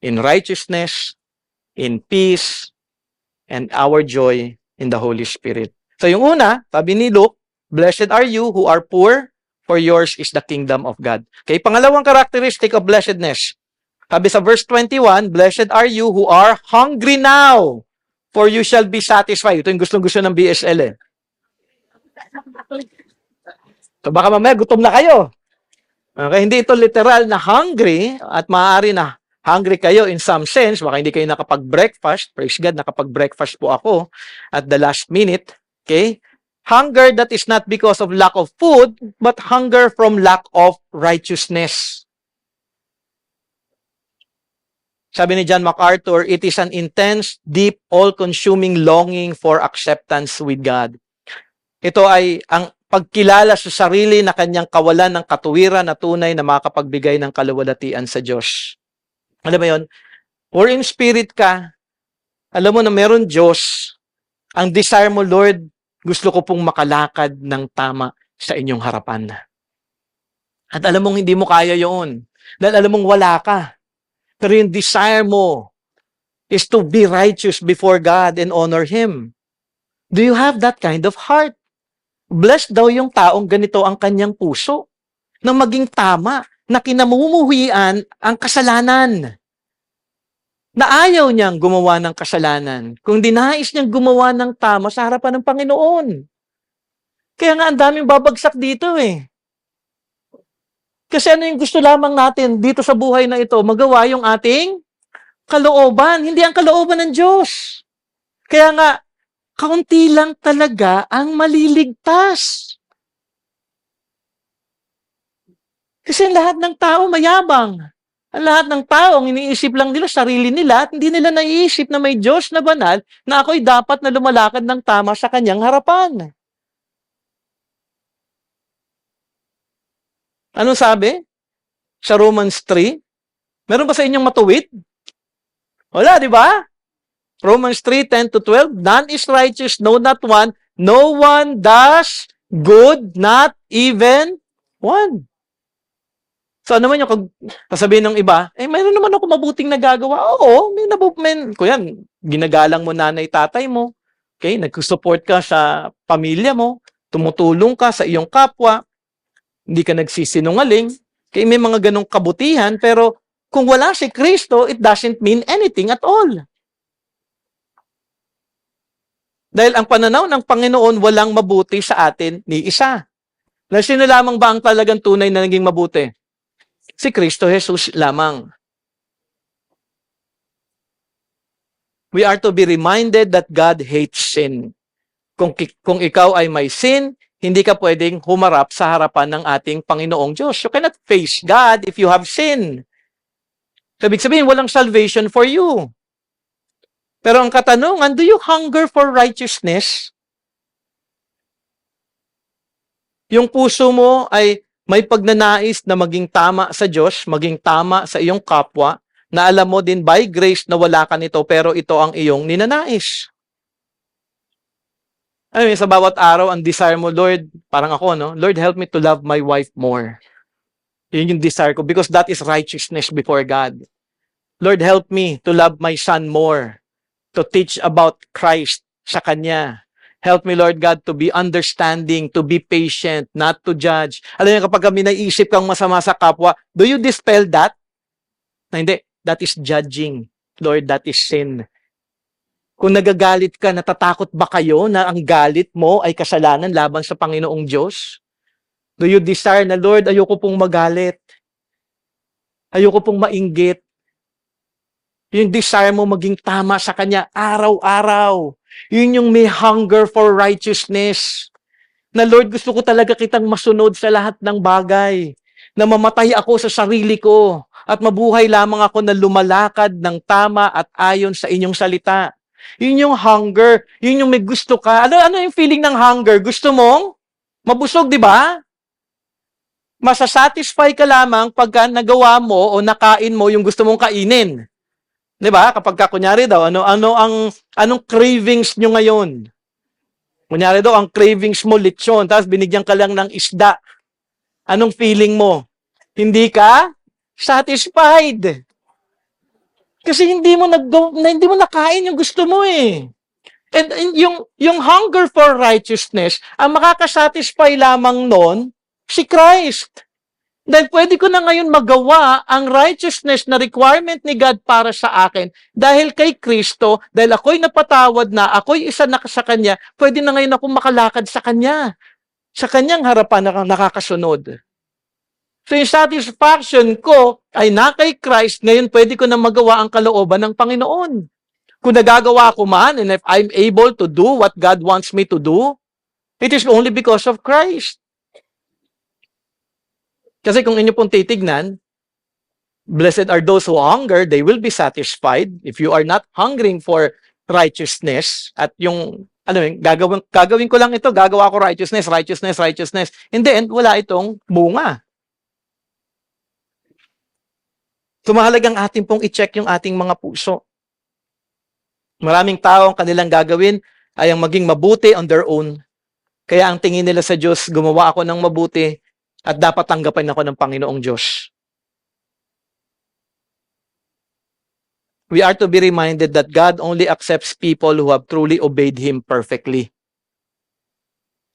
in righteousness, in peace, and our joy in the Holy Spirit. So yung una, sabi ni Luke, blessed are you who are poor, for yours is the kingdom of God. Okay, pangalawang characteristic of blessedness. Sabi sa verse 21, blessed are you who are hungry now, for you shall be satisfied. Ito yung gustong-gusto ng BSL eh. So baka mamaya gutom na kayo. Okay, hindi ito literal na hungry at maaari na hungry kayo in some sense. Baka hindi kayo nakapag-breakfast. Praise God, nakapag-breakfast po ako at the last minute. Okay? Hunger that is not because of lack of food, but hunger from lack of righteousness. Sabi ni John MacArthur, it is an intense, deep, all-consuming longing for acceptance with God. Ito ay ang pagkilala sa sarili na kanyang kawalan ng katuwiran na tunay na makapagbigay ng kaluwalhatian sa Diyos. Alam mo yun? Or in spirit ka, alam mo na meron Diyos, ang desire mo, Lord, gusto ko pong makalakad ng tama sa inyong harapan. At alam mong hindi mo kaya yun. Dahil alam mong wala ka. Pero yung desire mo is to be righteous before God and honor Him. Do you have that kind of heart? Blessed daw yung taong ganito ang kanyang puso na maging tama, na kinamumuhian ang kasalanan. Na ayaw niyang gumawa ng kasalanan, kung dinais niyang gumawa ng tama sa harapan ng Panginoon. Kaya nga ang daming babagsak dito eh. Kasi ano yung gusto lamang natin dito sa buhay na ito? Magawa yung ating kalooban, hindi ang kalooban ng Diyos. Kaya nga, kaunti lang talaga ang maliligtas. Kasi lahat ng tao mayabang. Ang lahat ng tao, ang iniisip lang nila, sarili nila, at hindi nila naiisip na may Diyos na banal na ako'y dapat na lumalakad ng tama sa kanyang harapan. Ano sabi? Sa Romans 3? Meron ba sa inyong matuwid? Wala, di ba? Romans 3:10-12, none is righteous, no, not one. No one does good, not even one. So ano man yung sasabihin ng iba, mayroon naman ako mabuting nagagawa. Oo, kuyan, ginagalang mo nanay, tatay mo. Okay, nagsusupport ka sa pamilya mo, tumutulong ka sa iyong kapwa, hindi ka nagsisinungaling. Okay, may mga ganong kabutihan, pero kung wala si Kristo, it doesn't mean anything at all. Dahil ang pananaw ng Panginoon, walang mabuti sa atin ni isa. Na sino lamang ba ang talagang tunay na naging mabuti? Si Kristo Jesus lamang. We are to be reminded that God hates sin. Kung ikaw ay may sin, hindi ka pwedeng humarap sa harapan ng ating Panginoong Diyos. You cannot face God if you have sin. So, ibig sabihin, walang salvation for you. Pero ang katanungan, do you hunger for righteousness? Yung puso mo ay may pagnanais na maging tama sa Diyos, maging tama sa iyong kapwa, na alam mo din by grace na wala ka nito, pero ito ang iyong ninanais. Ano yun, sa bawat araw, ang desire mo, Lord, parang ako, no? Lord, help me to love my wife more. Yun yung desire ko because that is righteousness before God. Lord, help me to love my son more, to teach about Christ sa kanya. Help me, Lord God, to be understanding, to be patient, not to judge. Alam niyo, kapag kami naisip kang masama sa kapwa, do you dispel that? Na hindi, that is judging. Lord, that is sin. Kung nagagalit ka, natatakot ba kayo na ang galit mo ay kasalanan laban sa Panginoong Diyos? Do you desire na, Lord, ayoko pong magalit. Ayoko pong mainggit. Yung desire mo maging tama sa Kanya araw-araw. Yun yung may hunger for righteousness. Na Lord, gusto ko talaga kitang masunod sa lahat ng bagay. Na mamatay ako sa sarili ko at mabuhay lamang ako na lumalakad ng tama at ayon sa inyong salita. Yun yung hunger. Yun yung may gusto ka. Ano yung feeling ng hunger? Gusto mong mabusog, di ba? Masasatisfy ka lamang pagka nagawa mo o nakain mo yung gusto mong kainin. 'Di ba? Kapag kunyari daw, anong cravings nyo ngayon? Kunyari daw, ang cravings mo lechon, tapos binigyan ka lang ng isda. Anong feeling mo? Hindi ka satisfied. Kasi hindi mo nakain yung gusto mo eh. And yung hunger for righteousness, ang makakasatisfy lamang noon, si Christ. Dahil pwede ko na ngayon magawa ang righteousness na requirement ni God para sa akin dahil kay Kristo, dahil ako'y napatawad na, ako'y isa na sa Kanya, pwede na ngayon ako makalakad sa Kanya. Sa Kanyang harapan na nakakasunod. So yung satisfaction ko ay na kay Christ, ngayon pwede ko na magawa ang kalooban ng Panginoon. Kung nagagawa ko man, and if I'm able to do what God wants me to do, it is only because of Christ. Kasi kung inyo pong titignan, blessed are those who hunger, they will be satisfied. If you are not hungering for righteousness, at yung, gagawin ko lang ito, gagawa ko righteousness. In the end, wala itong bunga. So mahalagang atin pong i-check yung ating mga puso. Maraming tao ang kanilang gagawin ay ang maging mabuti on their own. Kaya ang tingin nila sa Diyos, gumawa ako ng mabuti, at dapat tanggapin ako ng Panginoong Diyos. We are to be reminded that God only accepts people who have truly obeyed Him perfectly.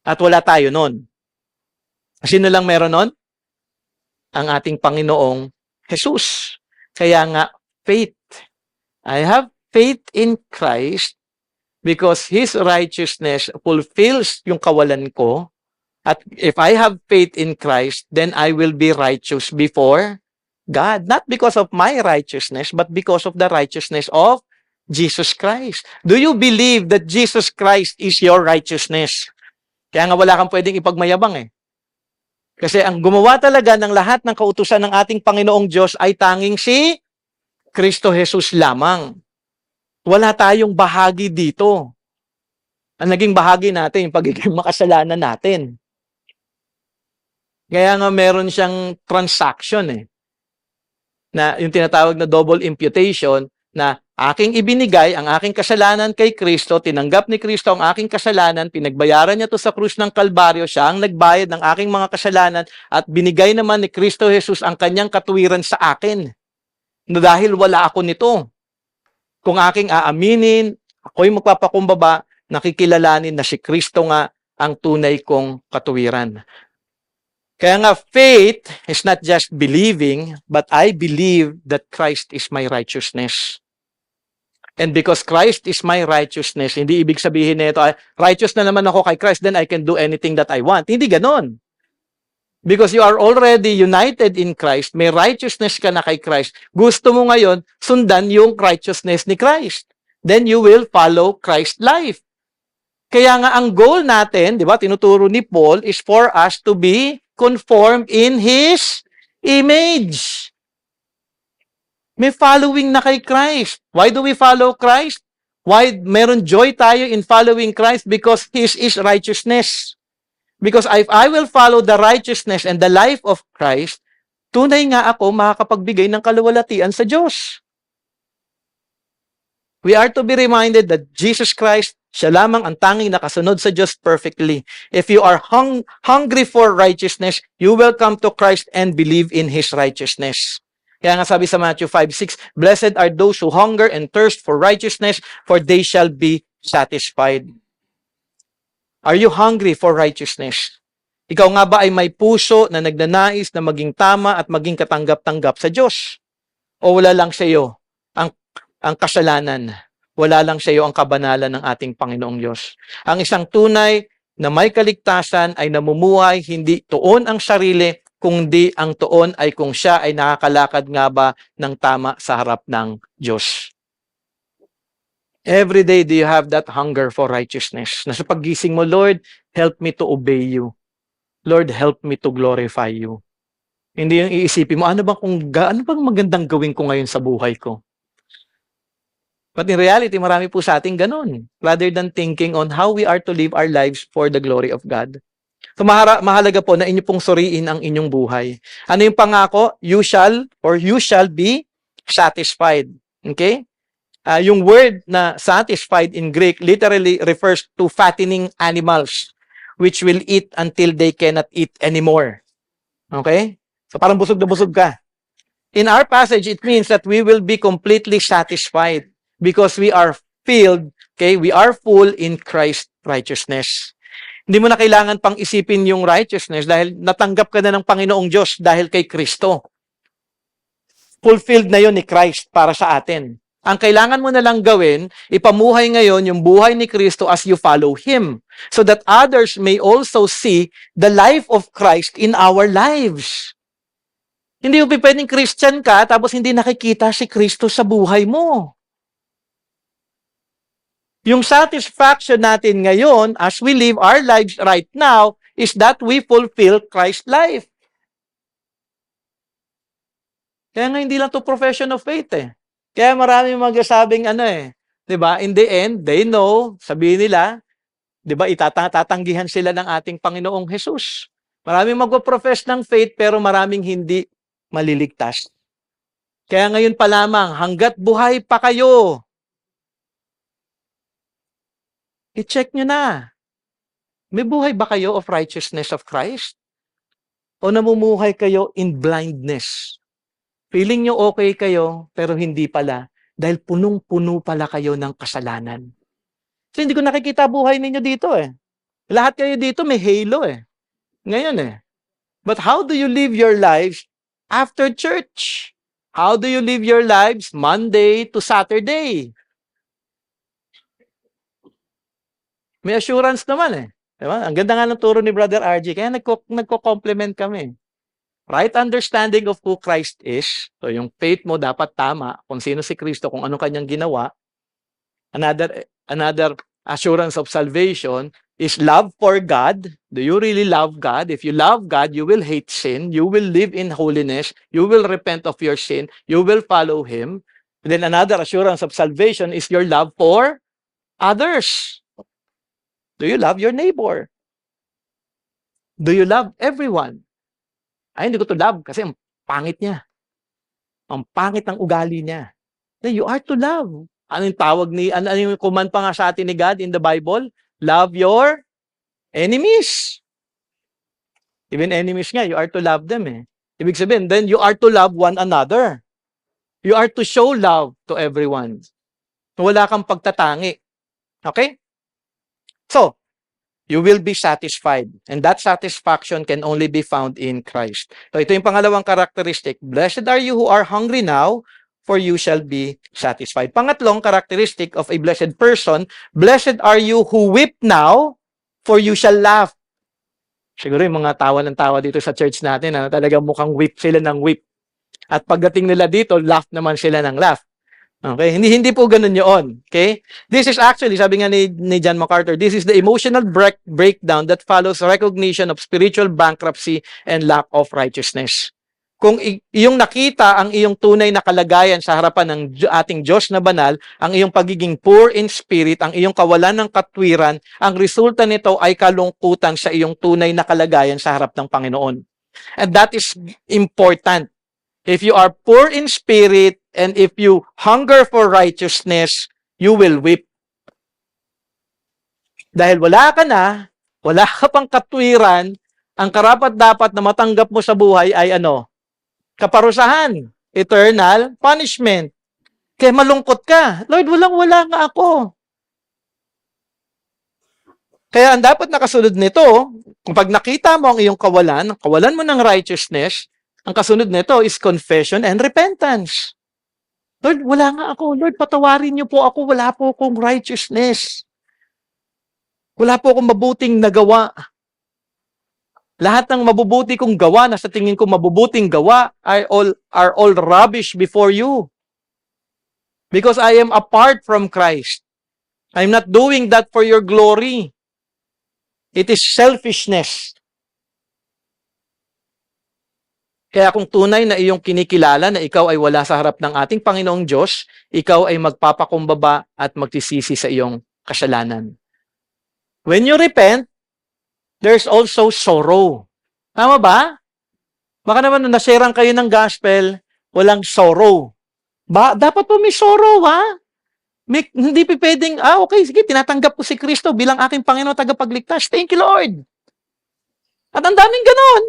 At wala tayo nun. Sino lang meron nun? Ang ating Panginoong Jesus. Kaya nga, faith. I have faith in Christ because His righteousness fulfills yung kawalan ko. At if I have faith in Christ, then I will be righteous before God. Not because of my righteousness, but because of the righteousness of Jesus Christ. Do you believe that Jesus Christ is your righteousness? Kaya nga wala kang pwedeng ipagmayabang eh. Kasi ang gumawa talaga ng lahat ng kautusan ng ating Panginoong Diyos ay tanging si Kristo Jesus lamang. Wala tayong bahagi dito. Ang naging bahagi natin, yung pagiging makasalanan natin. Kaya nga meron siyang transaction eh. Na yung tinatawag na double imputation na aking ibinigay ang aking kasalanan kay Kristo, tinanggap ni Kristo ang aking kasalanan, pinagbayaran niya to sa krus ng Kalbaryo, siya ang nagbayad ng aking mga kasalanan at binigay naman ni Kristo Jesus ang kanyang katuwiran sa akin. Na dahil wala ako nito. Kung aking aaminin, ako'y magpapakumbaba, nakikilalanin na si Kristo nga ang tunay kong katuwiran. Kaya nga, faith is not just believing, but I believe that Christ is my righteousness. And because Christ is my righteousness, hindi ibig sabihin nito, righteous na naman ako kay Christ, then I can do anything that I want. Hindi ganon. Because you are already united in Christ, may righteousness ka na kay Christ. Gusto mo ngayon, sundan yung righteousness ni Christ. Then you will follow Christ's life. Kaya nga ang goal natin, di ba, tinuturo ni Paul, is for us to be conformed in His image. May following na kay Christ. Why do we follow Christ? Why meron joy tayo in following Christ? Because His is righteousness. Because if I will follow the righteousness and the life of Christ, tunay nga ako makakapagbigay ng kaluwalhatian sa Diyos. We are to be reminded that Jesus Christ Siya lamang ang tanging nakasunod sa Diyos perfectly. If you are hungry for righteousness, you will come to Christ and believe in His righteousness. Kaya nga sabi sa Matthew 5:6, Blessed are those who hunger and thirst for righteousness, for they shall be satisfied. Are you hungry for righteousness? Ikaw nga ba ay may puso na nagnanais na maging tama at maging katanggap-tanggap sa Diyos? O wala lang sa iyo ang kasalanan? Wala lang sa iyo ang kabanalan ng ating Panginoong Diyos. Ang isang tunay na may kaligtasan ay namumuhay hindi tuon ang sarili, kundi ang tuon ay kung siya ay nakakalakad nga ba ng tama sa harap ng Diyos. Every day do you have that hunger for righteousness? Na sa paggising mo, Lord, help me to obey you. Lord, help me to glorify you. Hindi yung iisipin mo, ano bang magandang gawin ko ngayon sa buhay ko? But in reality, marami po sa ating ganun. Rather than thinking on how we are to live our lives for the glory of God. So mahalaga po na inyo pong suriin ang inyong buhay. Ano yung pangako? You shall be satisfied. Okay? Yung word na satisfied in Greek literally refers to fattening animals which will eat until they cannot eat anymore. Okay? So parang busog na busog ka. In our passage, it means that we will be completely satisfied because we are filled, okay, we are full in Christ's righteousness. Hindi mo na kailangan pang isipin yung righteousness dahil natanggap ka na ng Panginoong Diyos dahil kay Kristo. Fulfilled na yon ni Christ para sa atin. Ang kailangan mo na lang gawin, ipamuhay ngayon yung buhay ni Kristo as you follow Him so that others may also see the life of Christ in our lives. Hindi mo pwedeng Christian ka tapos hindi nakikita si Kristo sa buhay mo. Yung satisfaction natin ngayon as we live our lives right now is that we fulfill Christ's life. Kaya nga hindi lang to profession of faith eh. Kaya marami magsasabing di ba? In the end, they know, sabihin nila, di ba, tatanggihan sila ng ating Panginoong Jesus. Maraming magpo-profess ng faith pero maraming hindi maliligtas. Kaya ngayon pa lamang, hanggat buhay pa kayo, i-check nyo na. May buhay ba kayo of righteousness of Christ? O namumuhay kayo in blindness? Feeling nyo okay kayo, pero hindi pala. Dahil punong-puno pala kayo ng kasalanan. So hindi ko nakikita buhay ninyo dito eh. Lahat kayo dito may halo eh. Ngayon eh. But how do you live your lives after church? How do you live your lives Monday to Saturday? May assurance naman eh. Diba? Ang ganda nga ng turo ni Brother RG. Kaya nagko-compliment kami. Right understanding of who Christ is. So yung faith mo dapat tama kung sino si Kristo, kung ano kanyang ginawa. Another assurance of salvation is love for God. Do you really love God? If you love God, you will hate sin. You will live in holiness. You will repent of your sin. You will follow Him. And then another assurance of salvation is your love for others. Do you love your neighbor? Do you love everyone? Ay, hindi ko to love kasi ang pangit niya. Ang pangit ng ugali niya. Then you are to love. Ano yung tawag ano yung command pa nga sa atin ni God in the Bible? Love your enemies. Even enemies nga, you are to love them eh. Ibig sabihin, then you are to love one another. You are to show love to everyone. Wala kang pagtatangi. Okay? So, you will be satisfied. And that satisfaction can only be found in Christ. So, ito yung pangalawang characteristic. Blessed are you who are hungry now, for you shall be satisfied. Pangatlong characteristic of a blessed person, blessed are you who weep now, for you shall laugh. Siguro yung mga tawa ng tawa dito sa church natin, talagang mukhang weep sila ng weep. At pagdating nila dito, laugh naman sila ng laugh. Okay? Hindi po ganun yun. Okay? This is actually, sabi nga ni John MacArthur, this is the emotional breakdown that follows recognition of spiritual bankruptcy and lack of righteousness. Kung iyong nakita ang iyong tunay na kalagayan sa harapan ng ating Diyos na banal, ang iyong pagiging poor in spirit, ang iyong kawalan ng katwiran, ang resulta nito ay kalungkutan sa iyong tunay na kalagayan sa harap ng Panginoon. And that is important. If you are poor in spirit, and if you hunger for righteousness, you will weep. Dahil wala ka na, wala ka pang katwiran, ang karapat-dapat na matanggap mo sa buhay ay ano? Kaparusahan. Eternal punishment. Kaya malungkot ka. Lord, walang-wala nga ako. Kaya ang dapat nakasunod nito, kung pag nakita mo ang iyong kawalan mo ng righteousness, ang kasunod nito is confession and repentance. Lord, wala nga ako. Lord, patawarin niyo po ako. Wala po akong righteousness. Wala po akong mabuting nagawa. Lahat ng mabubuti kong gawa na sa tingin ko mabubuting gawa are all rubbish before you. Because I am apart from Christ. I'm not doing that for your glory. It is selfishness. Kaya kung tunay na iyong kinikilala na ikaw ay wala sa harap ng ating Panginoong Diyos, ikaw ay magpapakumbaba at magsisisi sa iyong kasalanan. When you repent, there's also sorrow. Tama ba? Baka naman nung nasirang kayo ng gospel, walang sorrow. Dapat po may sorrow, ha? Hindi pwedeng, okay, sige, tinatanggap ko si Kristo bilang aking Panginoon tagapagligtas. Thank you, Lord. At ang daming ganon.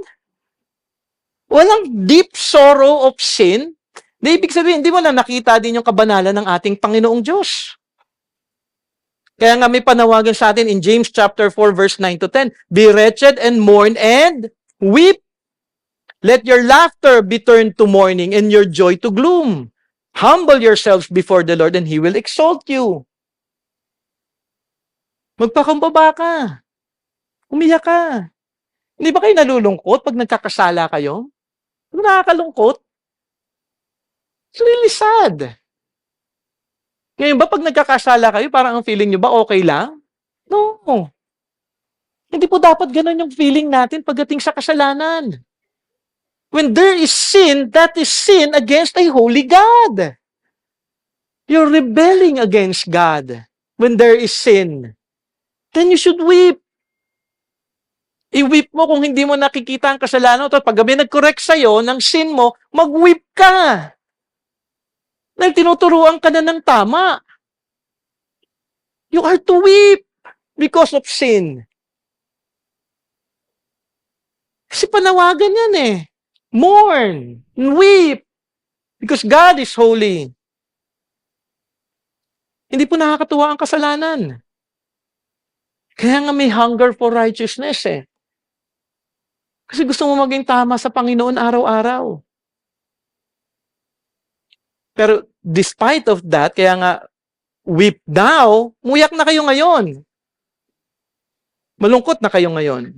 Walang deep sorrow of sin. Di ibig sabihin, hindi mo na nakita din yung kabanalan ng ating Panginoong Diyos. Kaya nga may panawagan sa atin in James chapter 4 verse 9 to 10. Be wretched and mourn and weep. Let your laughter be turned to mourning and your joy to gloom. Humble yourselves before the Lord and He will exalt you. Magpakumbaba ka. Umiyak ka. Hindi ba kayo nalulungkot pag nagkakasala kayo? Nakakalungkot. It's really sad. Ngayon ba pag nagkakasala kayo, parang ang feeling nyo ba okay lang? No. Hindi po dapat ganun yung feeling natin pagdating sa kasalanan. When there is sin, that is sin against a holy God. You're rebelling against God when there is sin. Then you should weep. I-weep mo kung hindi mo nakikita ang kasalanan. Pag gabi nag-correct sa'yo ng sin mo, mag-weep ka. Dahil tinuturuan ka na ng tama. You are to weep because of sin. Kasi panawagan yan eh. Mourn, weep, because God is holy. Hindi po nakakatuwa ang kasalanan. Kaya nga may hunger for righteousness eh. Kasi gusto mo maging tama sa Panginoon araw-araw. Pero despite of that, kaya nga, weep now, muyak na kayo ngayon. Malungkot na kayo ngayon.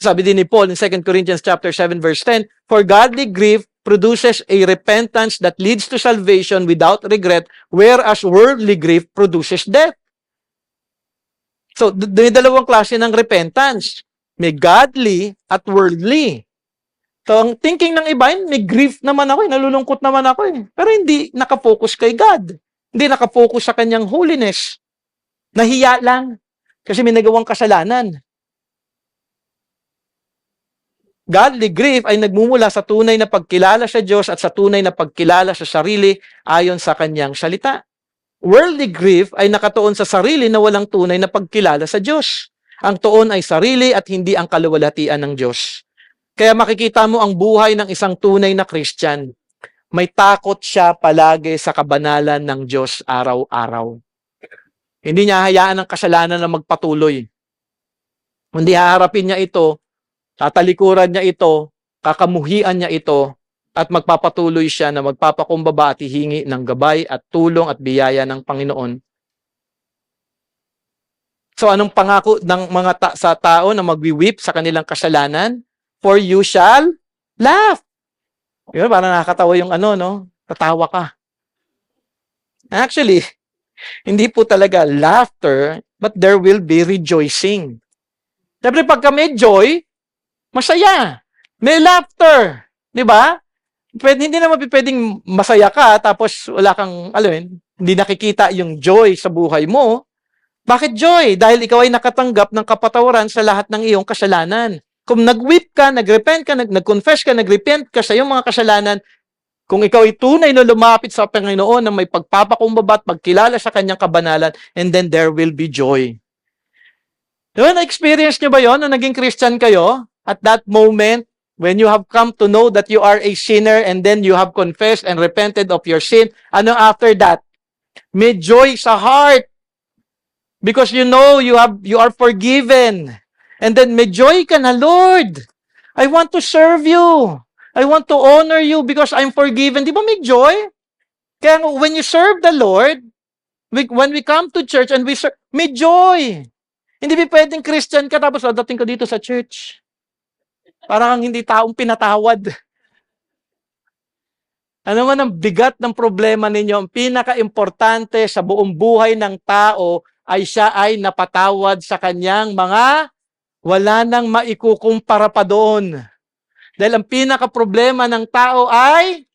Sabi din ni Paul in 2 Corinthians chapter 7 verse 10, for godly grief produces a repentance that leads to salvation without regret, whereas worldly grief produces death. So, may dalawang klase ng repentance. May godly at worldly. So, ang thinking ng iba, may grief naman ako, nalulungkot naman ako. Pero hindi nakafocus kay God. Hindi nakafocus sa kanyang holiness. Nahiya lang kasi may nagawang kasalanan. Godly grief ay nagmumula sa tunay na pagkilala sa Diyos at sa tunay na pagkilala sa sarili ayon sa kanyang salita. Worldly grief ay nakatuon sa sarili na walang tunay na pagkilala sa Diyos. Ang tuon ay sarili at hindi ang kaluwalhatian ng Diyos. Kaya makikita mo ang buhay ng isang tunay na Christian. May takot siya palagi sa kabanalan ng Diyos araw-araw. Hindi niya hayaan ang kasalanan na magpatuloy. Hindi haharapin niya ito, tatalikuran niya ito, kakamuhian niya ito, at magpapatuloy siya na magpapakumbaba at hihingi ng gabay at tulong at biyaya ng Panginoon. So anong pangako ng mga sa tao na magwi-weep sa kanilang kasalanan? For you shall laugh. Yun, parang nakakatawa yung tatawa ka. Actually, hindi po talaga laughter, but there will be rejoicing. Siyempre, pagka may joy, masaya. May laughter. Di ba? Hindi naman pwedeng masaya ka, tapos wala kang, hindi nakikita yung joy sa buhay mo. Bakit joy? Dahil ikaw ay nakatanggap ng kapatawaran sa lahat ng iyong kasalanan. Kung nag-weep ka, nag-repent ka, nag-confess ka, nag-repent ka sa iyong mga kasalanan, kung ikaw ay tunay na lumapit sa Panginoon na may pagpapakumbaba at pagkilala sa kanyang kabanalan, and then there will be joy. Diba, na-experience nyo ba yon nung naging Christian kayo? At that moment, when you have come to know that you are a sinner and then you have confessed and repented of your sin, ano after that? May joy sa heart because you know you are forgiven. And then may joy ka na, Lord, I want to serve you. I want to honor you because I'm forgiven. Di ba may joy? Kaya when you serve the Lord, when we come to church and we serve, may joy. Hindi ba pwedeng Christian ka tapos dating ka dito sa church? Parang hindi taong pinatawad. Ano man ang bigat ng problema ninyo, ang pinaka-importante sa buong buhay ng tao ay siya ay napatawad sa kanyang mga wala nang maikukumpara pa doon. Dahil ang pinaka-problema ng tao ay,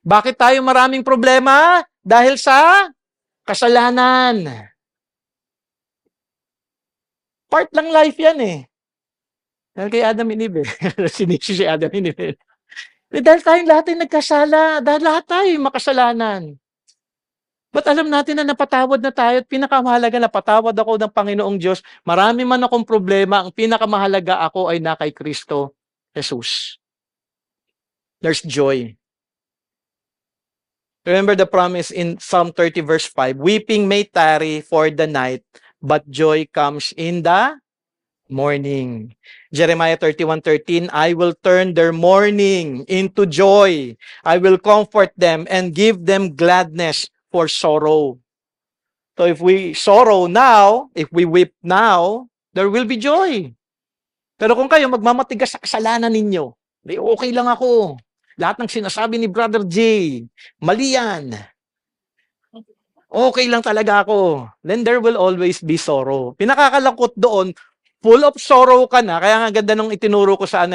bakit tayo maraming problema? Dahil sa kasalanan. Part lang life yan eh. Dahil kay Adam and Eve sinisi si Adam and Eve. Dahil tayong lahat ay nagkasala. Dahil lahat tayo makasalanan. But alam natin na napatawad na tayo at pinakamahalaga napatawad ako ng Panginoong Diyos. Marami man akong problema, ang pinakamahalaga ako ay na kay Kristo Jesus. There's joy. Remember the promise in Psalm 30 verse 5, weeping may tarry for the night, but joy comes in the morning. Jeremiah 31:13, I will turn their mourning into joy. I will comfort them and give them gladness for sorrow. So if we sorrow now, if we weep now, there will be joy. Pero kung kayo magmamatigas sa kasalanan ninyo, okay lang ako. Lahat ng sinasabi ni Brother J, mali yan. Okay lang talaga ako. Then there will always be sorrow. Pinakakalangkot doon, full of sorrow ka na, kaya nga ganda nung itinuro ko sa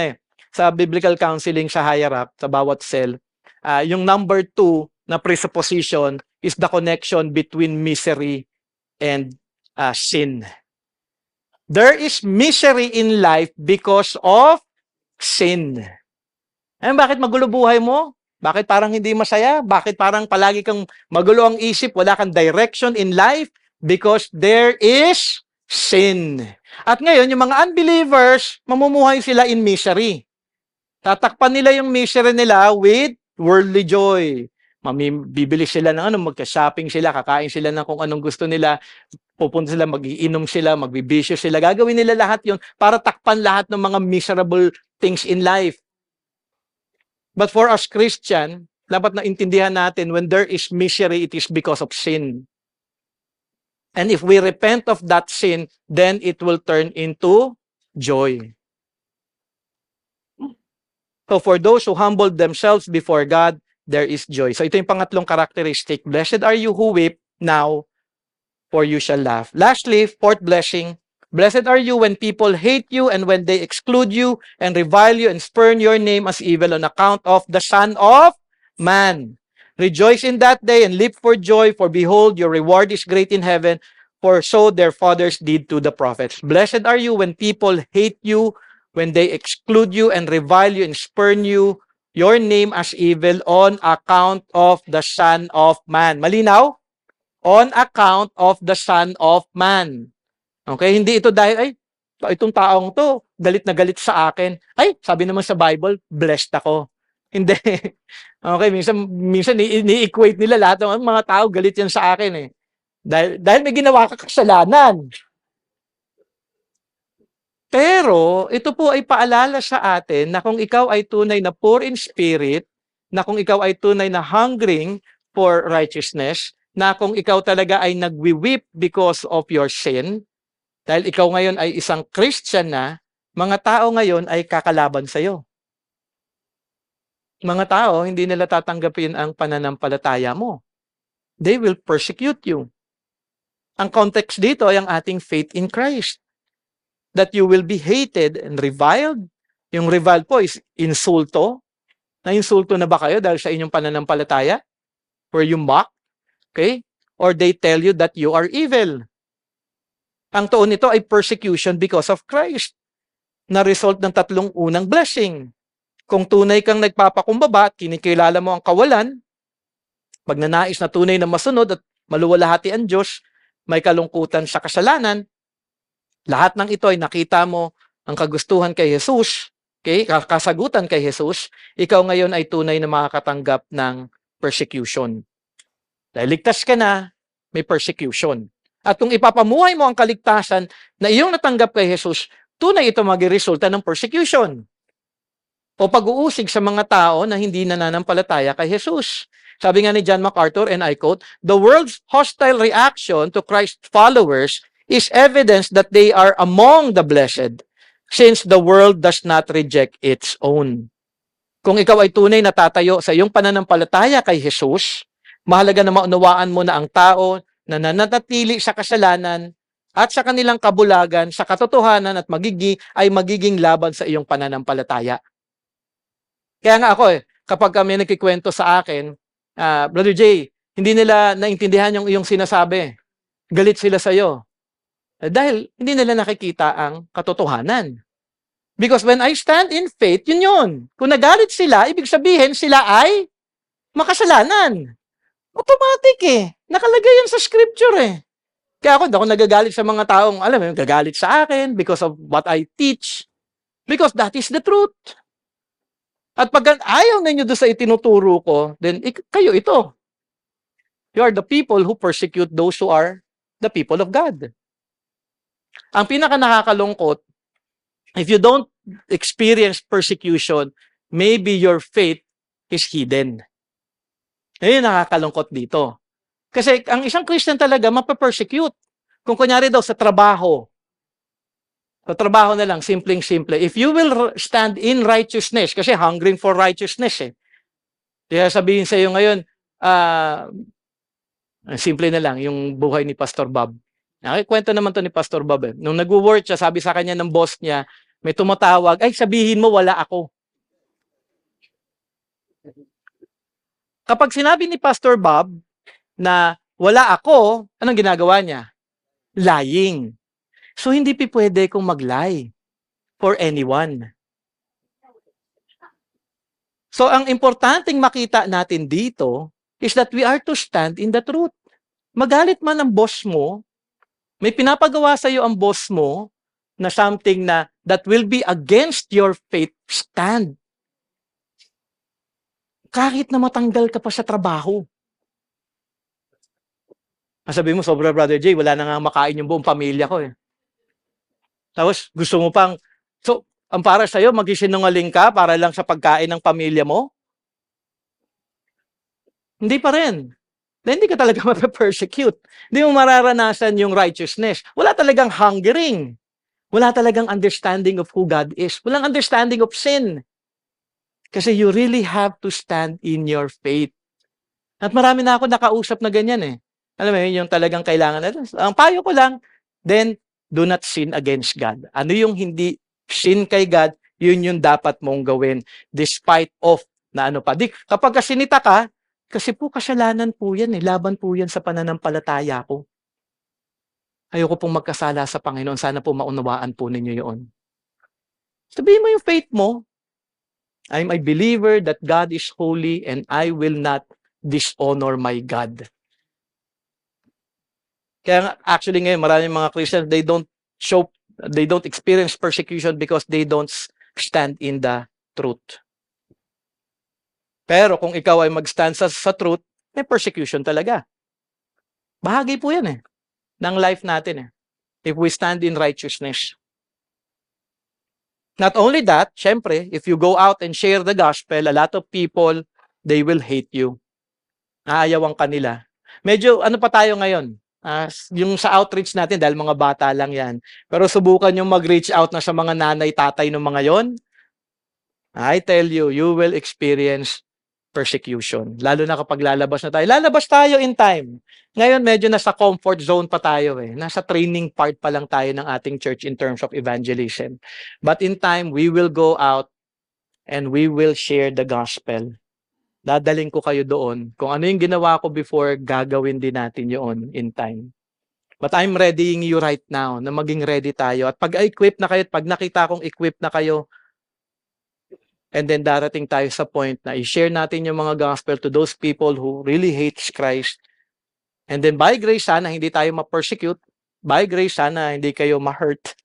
sa biblical counseling sa higher up, sa bawat cell. Yung number 2 na presupposition is the connection between misery and sin. There is misery in life because of sin. Bakit magulo buhay mo? Bakit parang hindi masaya? Bakit parang palagi kang magulo ang isip, wala kang direction in life? Because there is sin. At ngayon, yung mga unbelievers, mamumuhay sila in misery. Tatakpan nila yung misery nila with worldly joy. Bibili sila ng magka-shopping sila, kakain sila ng kung anong gusto nila, pupunta sila, mag-iinom sila, magbibisyo sila. Gagawin nila lahat yon para takpan lahat ng mga miserable things in life. But for us Christian, dapat na intindihan natin, when there is misery, it is because of sin. And if we repent of that sin, then it will turn into joy. So for those who humble themselves before God, there is joy. So ito yung pangatlong characteristic. Blessed are you who weep now, for you shall laugh. Lastly, fourth blessing, blessed are you when people hate you and when they exclude you and revile you and spurn your name as evil on account of the Son of Man. Rejoice in that day and leap for joy, for behold, your reward is great in heaven, for so their fathers did to the prophets. Blessed are you when people hate you, when they exclude you and revile you and spurn you, your name as evil on account of the Son of Man. Malinaw? On account of the Son of Man. Okay? Hindi ito dahil, itong taong to, galit na galit sa akin. Sabi naman sa Bible, blessed ako. Hindi. Okay, minsan ni-equate nila lahat ng mga tao, galit yan sa akin eh. Dahil may ginawa ka kasalanan. Pero, ito po ay paalala sa atin na kung ikaw ay tunay na poor in spirit, na kung ikaw ay tunay na hungering for righteousness, na kung ikaw talaga ay nagwi-weep because of your sin, dahil ikaw ngayon ay isang Christian na, mga tao ngayon ay kakalaban sa'yo. Mga tao, hindi nila tatanggapin ang pananampalataya mo. They will persecute you. Ang context dito ay ang ating faith in Christ. That you will be hated and reviled. Yung reviled po is insulto. Na-insulto na ba kayo dahil sa inyong pananampalataya? Were you mocked? Okay? Or they tell you that you are evil. Ang tuon nito ay persecution because of Christ. Na result ng tatlong unang blessing. Kung tunay kang nagpapakumbaba at kinikilala mo ang kawalan, magnanais na tunay na masunod at maluwalhati ang Diyos, may kalungkutan sa kasalanan, Lahat ng ito ay nakita mo ang kagustuhan kay Jesus, okay? Kasagutan kay Jesus, ikaw ngayon ay tunay na makakatanggap ng persecution. Dahil ligtas ka na, may persecution. At kung ipapamuhay mo ang kaligtasan na iyong natanggap kay Jesus, tunay ito magresulta ng persecution o pag-uusig sa mga tao na hindi nananampalataya kay Jesus. Sabi nga ni John MacArthur, and I quote, "The world's hostile reaction to Christ's followers is evidence that they are among the blessed, since the world does not reject its own." Kung ikaw ay tunay na tatayo sa iyong pananampalataya kay Jesus, mahalaga na maunawaan mo na ang tao na nananatili sa kasalanan at sa kanilang kabulagan, sa katotohanan at magiging laban sa iyong pananampalataya. Kaya nga ako kapag kami nagkikwento sa akin, Brother Jay, hindi nila naintindihan yung iyong sinasabi. Galit sila sa iyo. Dahil hindi nila nakikita ang katotohanan. Because when I stand in faith, yun yun. Kung nagalit sila, ibig sabihin sila ay makasalanan. Automatic Nakalagay yan sa scripture Kaya ako, hindi ako nagagalit sa mga taong, alam mo, gagalit sa akin because of what I teach. Because that is the truth. At pag ayaw ninyo doon sa itinuturo ko, then kayo ito. You are the people who persecute those who are the people of God. Ang pinaka nakakalungkot, if you don't experience persecution, maybe your faith is hidden. Ayun nakakalungkot dito. Kasi ang isang Christian talaga mapapersecute. Kung kunyari daw sa trabaho na lang, simpleng-simple. If you will stand in righteousness, kasi hungering for righteousness Kaya sabihin sa iyo ngayon, simple na lang, yung buhay ni Pastor Bob. Kwento naman to ni Pastor Bob Nung nag-work siya, sabi sa kanya ng boss niya, may tumatawag, ay sabihin mo wala ako. Kapag sinabi ni Pastor Bob na wala ako, anong ginagawa niya? Lying. So hindi pwede kung mag-lie for anyone. So ang importanteng makita natin dito is that we are to stand in the truth. Magalit man ang boss mo, may pinapagawa sa iyo ang boss mo na something na that will be against your faith, stand. Kahit na matanggal ka pa sa trabaho. Sabi mo, sobra Brother Jay, wala na nga makain yung buong pamilya ko Tapos gusto mo pang, so ang para sa iyo, magsisinungaling ka para lang sa pagkain ng pamilya mo? Hindi pa rin. Hindi ka talaga mape-persecute. Hindi mo mararanasan yung righteousness. Wala talagang hungering. Wala talagang understanding of who God is. Walang understanding of sin. Kasi you really have to stand in your faith. At marami na ako nakausap na ganyan Alam mo yun, yung talagang kailangan natin. Ang payo ko lang, then, do not sin against God. Ano yung hindi sin kay God, yun yung dapat mong gawin. Despite of na ano pa. Kapag kasinita ka, kasi po kasalanan po yan laban po yan sa pananampalataya ko. Ayoko pong magkasala sa Panginoon. Sana po maunawaan po ninyo yun. Sabihin mo yung faith mo. I'm a believer that God is holy and I will not dishonor my God. Kaya actually ngayon, maraming mga Christians, they don't experience persecution because they don't stand in the truth. Pero kung ikaw ay mag-stand sa truth, may persecution talaga. Bahagi po yan ng life natin if we stand in righteousness. Not only that, syempre, if you go out and share the gospel, a lot of people, they will hate you. Aayawan ka nila. Medyo, ano pa tayo ngayon? Yung sa outreach natin, dahil mga bata lang yan. Pero subukan yung mag-reach out na sa mga nanay, tatay ng mga yon. I tell you, you will experience persecution. Lalo na kapag lalabas na tayo. Lalabas tayo in time. Ngayon, medyo nasa comfort zone pa tayo Nasa training part pa lang tayo ng ating church in terms of evangelism. But in time, we will go out and we will share the gospel. Dadaling ko kayo doon. Kung ano yung ginawa ko before, gagawin din natin yun in time. But I'm readying you right now na maging ready tayo. At pag-equip na kayo, pag nakita kong equip na kayo, and then darating tayo sa point na i-share natin yung mga gospel to those people who really hates Christ. And then by grace, sana hindi tayo ma-persecute. by grace, sana hindi kayo ma-hurt.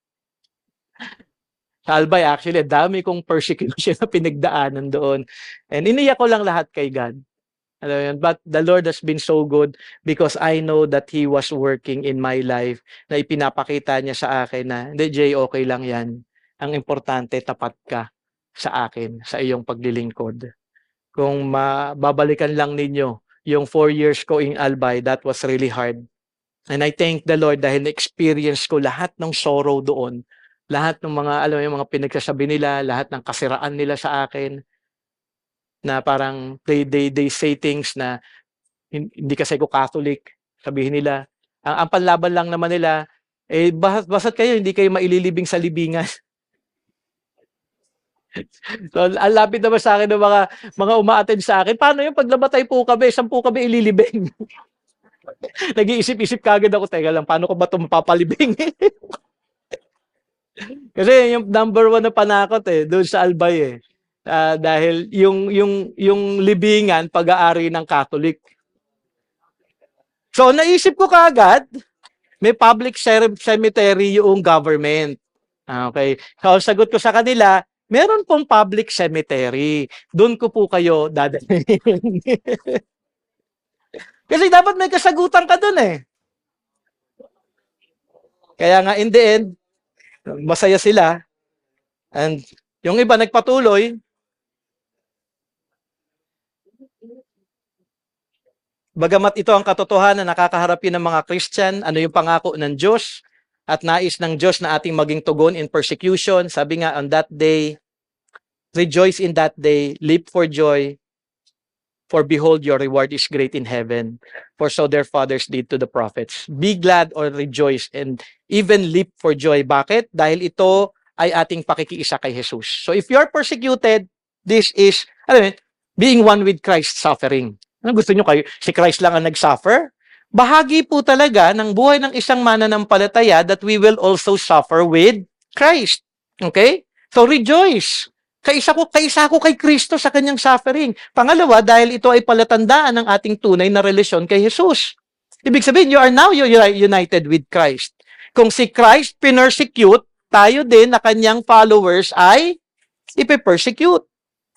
Sa Albay, actually, dami kong persecution na pinagdaanan doon. And iniyak ko lang lahat kay God. Alam mo yun? But the Lord has been so good because I know that He was working in my life, na ipinapakita niya sa akin na, hindi, Jay, okay lang yan. Ang importante, tapat ka sa akin, sa iyong paglilingkod. Kung babalikan lang ninyo yung 4 years ko in Albay, that was really hard. And I thank the Lord dahil na-experience ko lahat ng sorrow doon. Lahat ng mga, alam mo yung mga pinagsasabi nila, lahat ng kasiraan nila sa akin, na parang they say things na hindi kasi ako Catholic. Sabihin nila, ang panlaban lang naman nila, basta't kayo, hindi kayo maililibing sa libingan. So, ang lapit naman sa akin ng mga uma-attend sa akin, paano yung pag namatay po kami, 10 kami ililibing? Nag-iisip-isip kagad ako, teka lang, paano ko ba ito mapapalibing? Kasi yung number 1 na panakot doon sa Albay dahil yung libingan pag-aari ng Catholic. So naisip ko kaagad, may public cemetery yung government. Okay. So sagot ko sa kanila, meron pong public cemetery. Doon ko po kayo dadalhin. Kasi dapat may kasagutan ka doon Kaya nga in the end, masaya sila. And yung iba nagpatuloy. Bagamat ito ang katotohanan na nakakaharapin ng mga Christian, ano yung pangako ng Diyos at nais ng Diyos na ating maging tugon in persecution. Sabi nga, on that day, rejoice in that day, leap for joy, for behold, your reward is great in heaven. For so their fathers did to the prophets. Be glad or rejoice and even leap for joy. Bakit? Dahil ito ay ating pakikiisa kay Jesus. So if you are persecuted, this is, being one with Christ's suffering. Ano gusto nyo kayo? Si Christ lang ang nag-suffer? Bahagi po talaga ng buhay ng isang mananampalataya that we will also suffer with Christ. Okay? So rejoice. Kaisa ko kay Kristo sa kanyang suffering. Pangalawa, dahil ito ay palatandaan ng ating tunay na relasyon kay Jesus. Ibig sabihin, you are now united with Christ. Kung si Christ pinersecute, tayo din na kanyang followers ay ipe-persecute.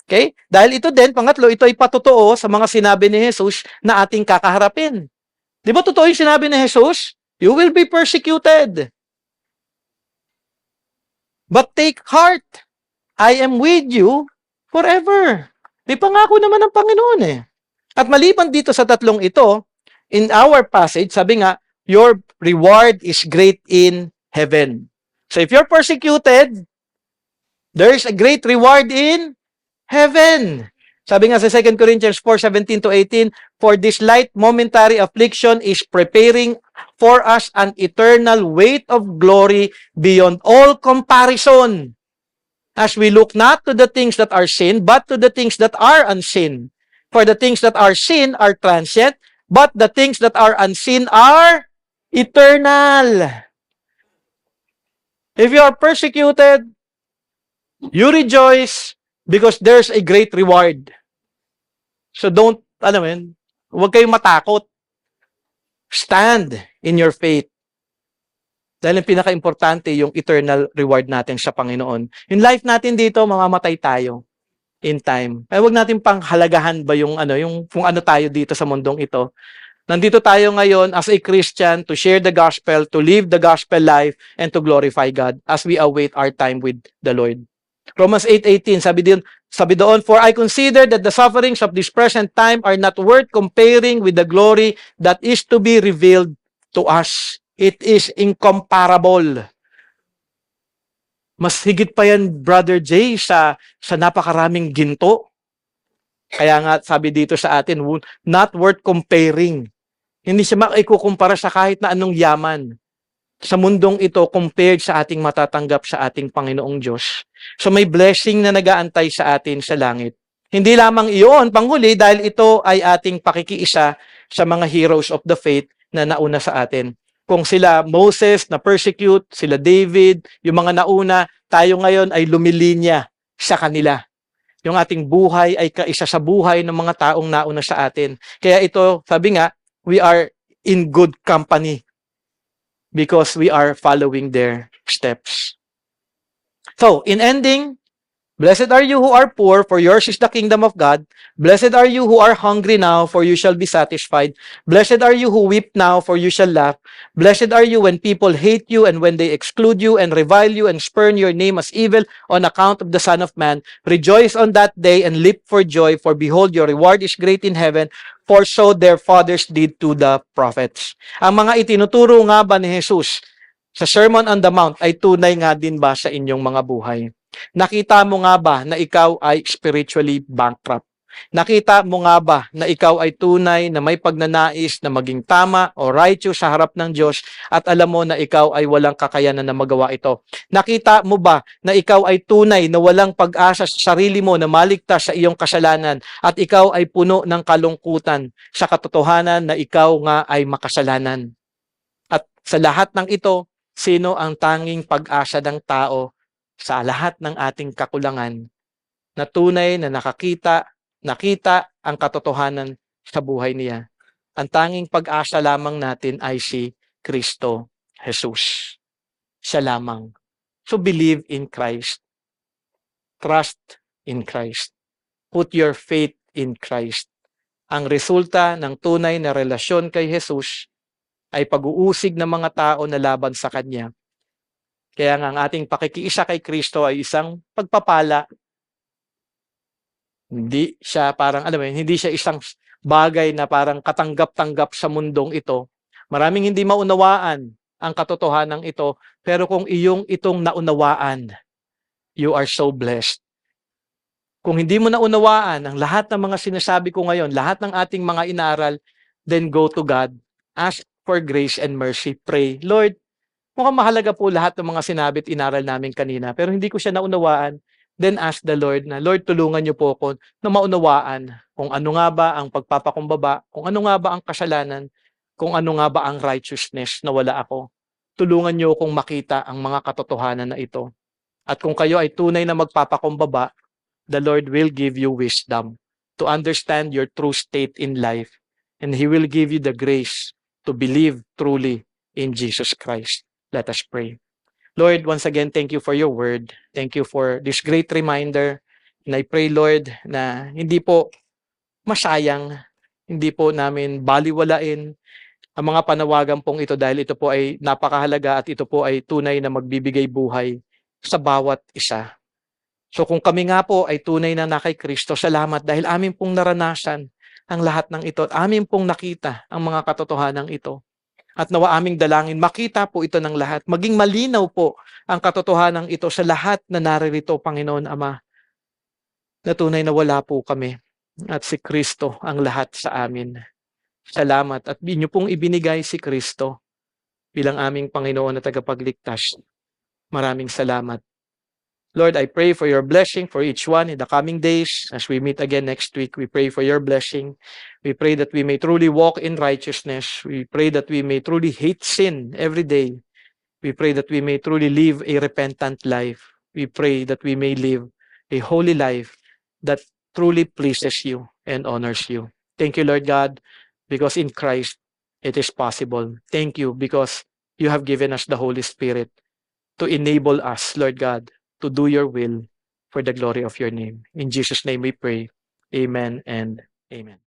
Okay? Dahil ito din, pangatlo, ito ay patotoo sa mga sinabi ni Jesus na ating kakaharapin. Di ba totoo yung sinabi ni Jesus? You will be persecuted. But take heart. I am with you forever. May pangako naman ng Panginoon At maliban dito sa tatlong ito, in our passage, sabi nga, your reward is great in heaven. So if you're persecuted, there is a great reward in heaven. Sabi nga sa 2 Corinthians 4:17-18, for this light momentary affliction is preparing for us an eternal weight of glory beyond all comparison. As we look not to the things that are seen, but to the things that are unseen. For the things that are seen are transient, but the things that are unseen are eternal. If you are persecuted, you rejoice because there's a great reward. So don't, huwag kayong matakot. Stand in your faith. Dahil ang pinaka-importante yung eternal reward natin sa Panginoon. In life natin dito, mamamatay tayo in time. Kaya huwag natin pang halagahan ba yung kung ano tayo dito sa mundong ito. Nandito tayo ngayon as a Christian to share the gospel, to live the gospel life, and to glorify God as we await our time with the Lord. Romans 8:18, sabi doon, for I consider that the sufferings of this present time are not worth comparing with the glory that is to be revealed to us. It is incomparable. Mas higit pa yan, Brother Jay, sa napakaraming ginto. Kaya nga, sabi dito sa atin, not worth comparing. Hindi siya maikukumpara sa kahit na anong yaman sa mundong ito compared sa ating matatanggap sa ating Panginoong Diyos. So may blessing na nag-aantay sa atin sa langit. Hindi lamang iyon, panghuli, dahil ito ay ating pakikiisa sa mga heroes of the faith na nauna sa atin. Kung sila Moses na persecute, sila David, yung mga nauna, tayo ngayon ay lumilinya sa kanila. Yung ating buhay ay kaisa sa buhay ng mga taong nauna sa atin. Kaya ito, sabi nga, we are in good company. because we are following their steps. So, in ending, blessed are you who are poor, for yours is the kingdom of God. Blessed are you who are hungry now, for you shall be satisfied. Blessed are you who weep now, for you shall laugh. Blessed are you when people hate you and when they exclude you and revile you and spurn your name as evil on account of the Son of Man. Rejoice on that day and leap for joy, for behold, your reward is great in heaven, for so their fathers did to the prophets. Ang mga itinuturo nga ba ni Jesus sa Sermon on the Mount ay tunay nga din ba sa inyong mga buhay? Nakita mo nga ba na ikaw ay spiritually bankrupt? Nakita mo nga ba na ikaw ay tunay na may pagnanais na maging tama o righteous sa harap ng Diyos at alam mo na ikaw ay walang kakayanan na magawa ito? Nakita mo ba na ikaw ay tunay na walang pag-asa sa sarili mo na maligtas sa iyong kasalanan at ikaw ay puno ng kalungkutan sa katotohanan na ikaw nga ay makasalanan? At sa lahat ng ito, sino ang tanging pag-asa ng tao sa lahat ng ating kakulangan na tunay na nakita ang katotohanan sa buhay niya? Ang tanging pag-asa lamang natin ay si Kristo Jesus. Siya lamang. So believe in Christ. Trust in Christ. Put your faith in Christ. Ang resulta ng tunay na relasyon kay Jesus ay pag-uusig ng mga tao na laban sa Kanya. Kaya nga ang ating pakikiisa kay Kristo ay isang pagpapala. Hindi siya parang, hindi siya isang bagay na parang katanggap-tanggap sa mundong ito. Maraming hindi maunawaan ang katotohanan ito, pero kung iyong itong naunawaan, you are so blessed. Kung hindi mo naunawaan ang lahat ng mga sinasabi ko ngayon, lahat ng ating mga inaral, then go to God, ask for grace and mercy, pray, Lord, mukhang mahalaga po lahat ng mga sinabi at inaral namin kanina, pero hindi ko siya naunawaan. Then ask the Lord na, Lord, tulungan niyo po ako na maunawaan kung ano nga ba ang pagpapakumbaba, kung ano nga ba ang kasalanan, kung ano nga ba ang righteousness na wala ako. Tulungan niyo akong makita ang mga katotohanan na ito. At kung kayo ay tunay na magpapakumbaba, the Lord will give you wisdom to understand your true state in life. And He will give you the grace to believe truly in Jesus Christ. Let us pray. Lord, once again, thank you for your word. Thank you for this great reminder. And I pray, Lord, na hindi po masayang, hindi po namin baliwalain ang mga panawagan pong ito dahil ito po ay napakahalaga at ito po ay tunay na magbibigay buhay sa bawat isa. So kung kami nga po ay tunay na kay Kristo, salamat dahil amin pong naranasan ang lahat ng ito at amin pong nakita ang mga katotohanan ito. At nawa aming dalangin, makita po ito ng lahat. Maging malinaw po ang katotohanan ito sa lahat na naririto, Panginoon Ama, na tunay na wala po kami. At si Kristo ang lahat sa amin. Salamat. At inyo pong ibinigay si Kristo bilang aming Panginoon na tagapagligtas. Maraming salamat. Lord, I pray for your blessing for each one in the coming days. As we meet again next week, we pray for your blessing. We pray that we may truly walk in righteousness. We pray that we may truly hate sin every day. We pray that we may truly live a repentant life. We pray that we may live a holy life that truly pleases you and honors you. Thank you, Lord God, because in Christ it is possible. Thank you because you have given us the Holy Spirit to enable us, Lord God, to do your will for the glory of your name. In Jesus' name we pray. Amen and amen.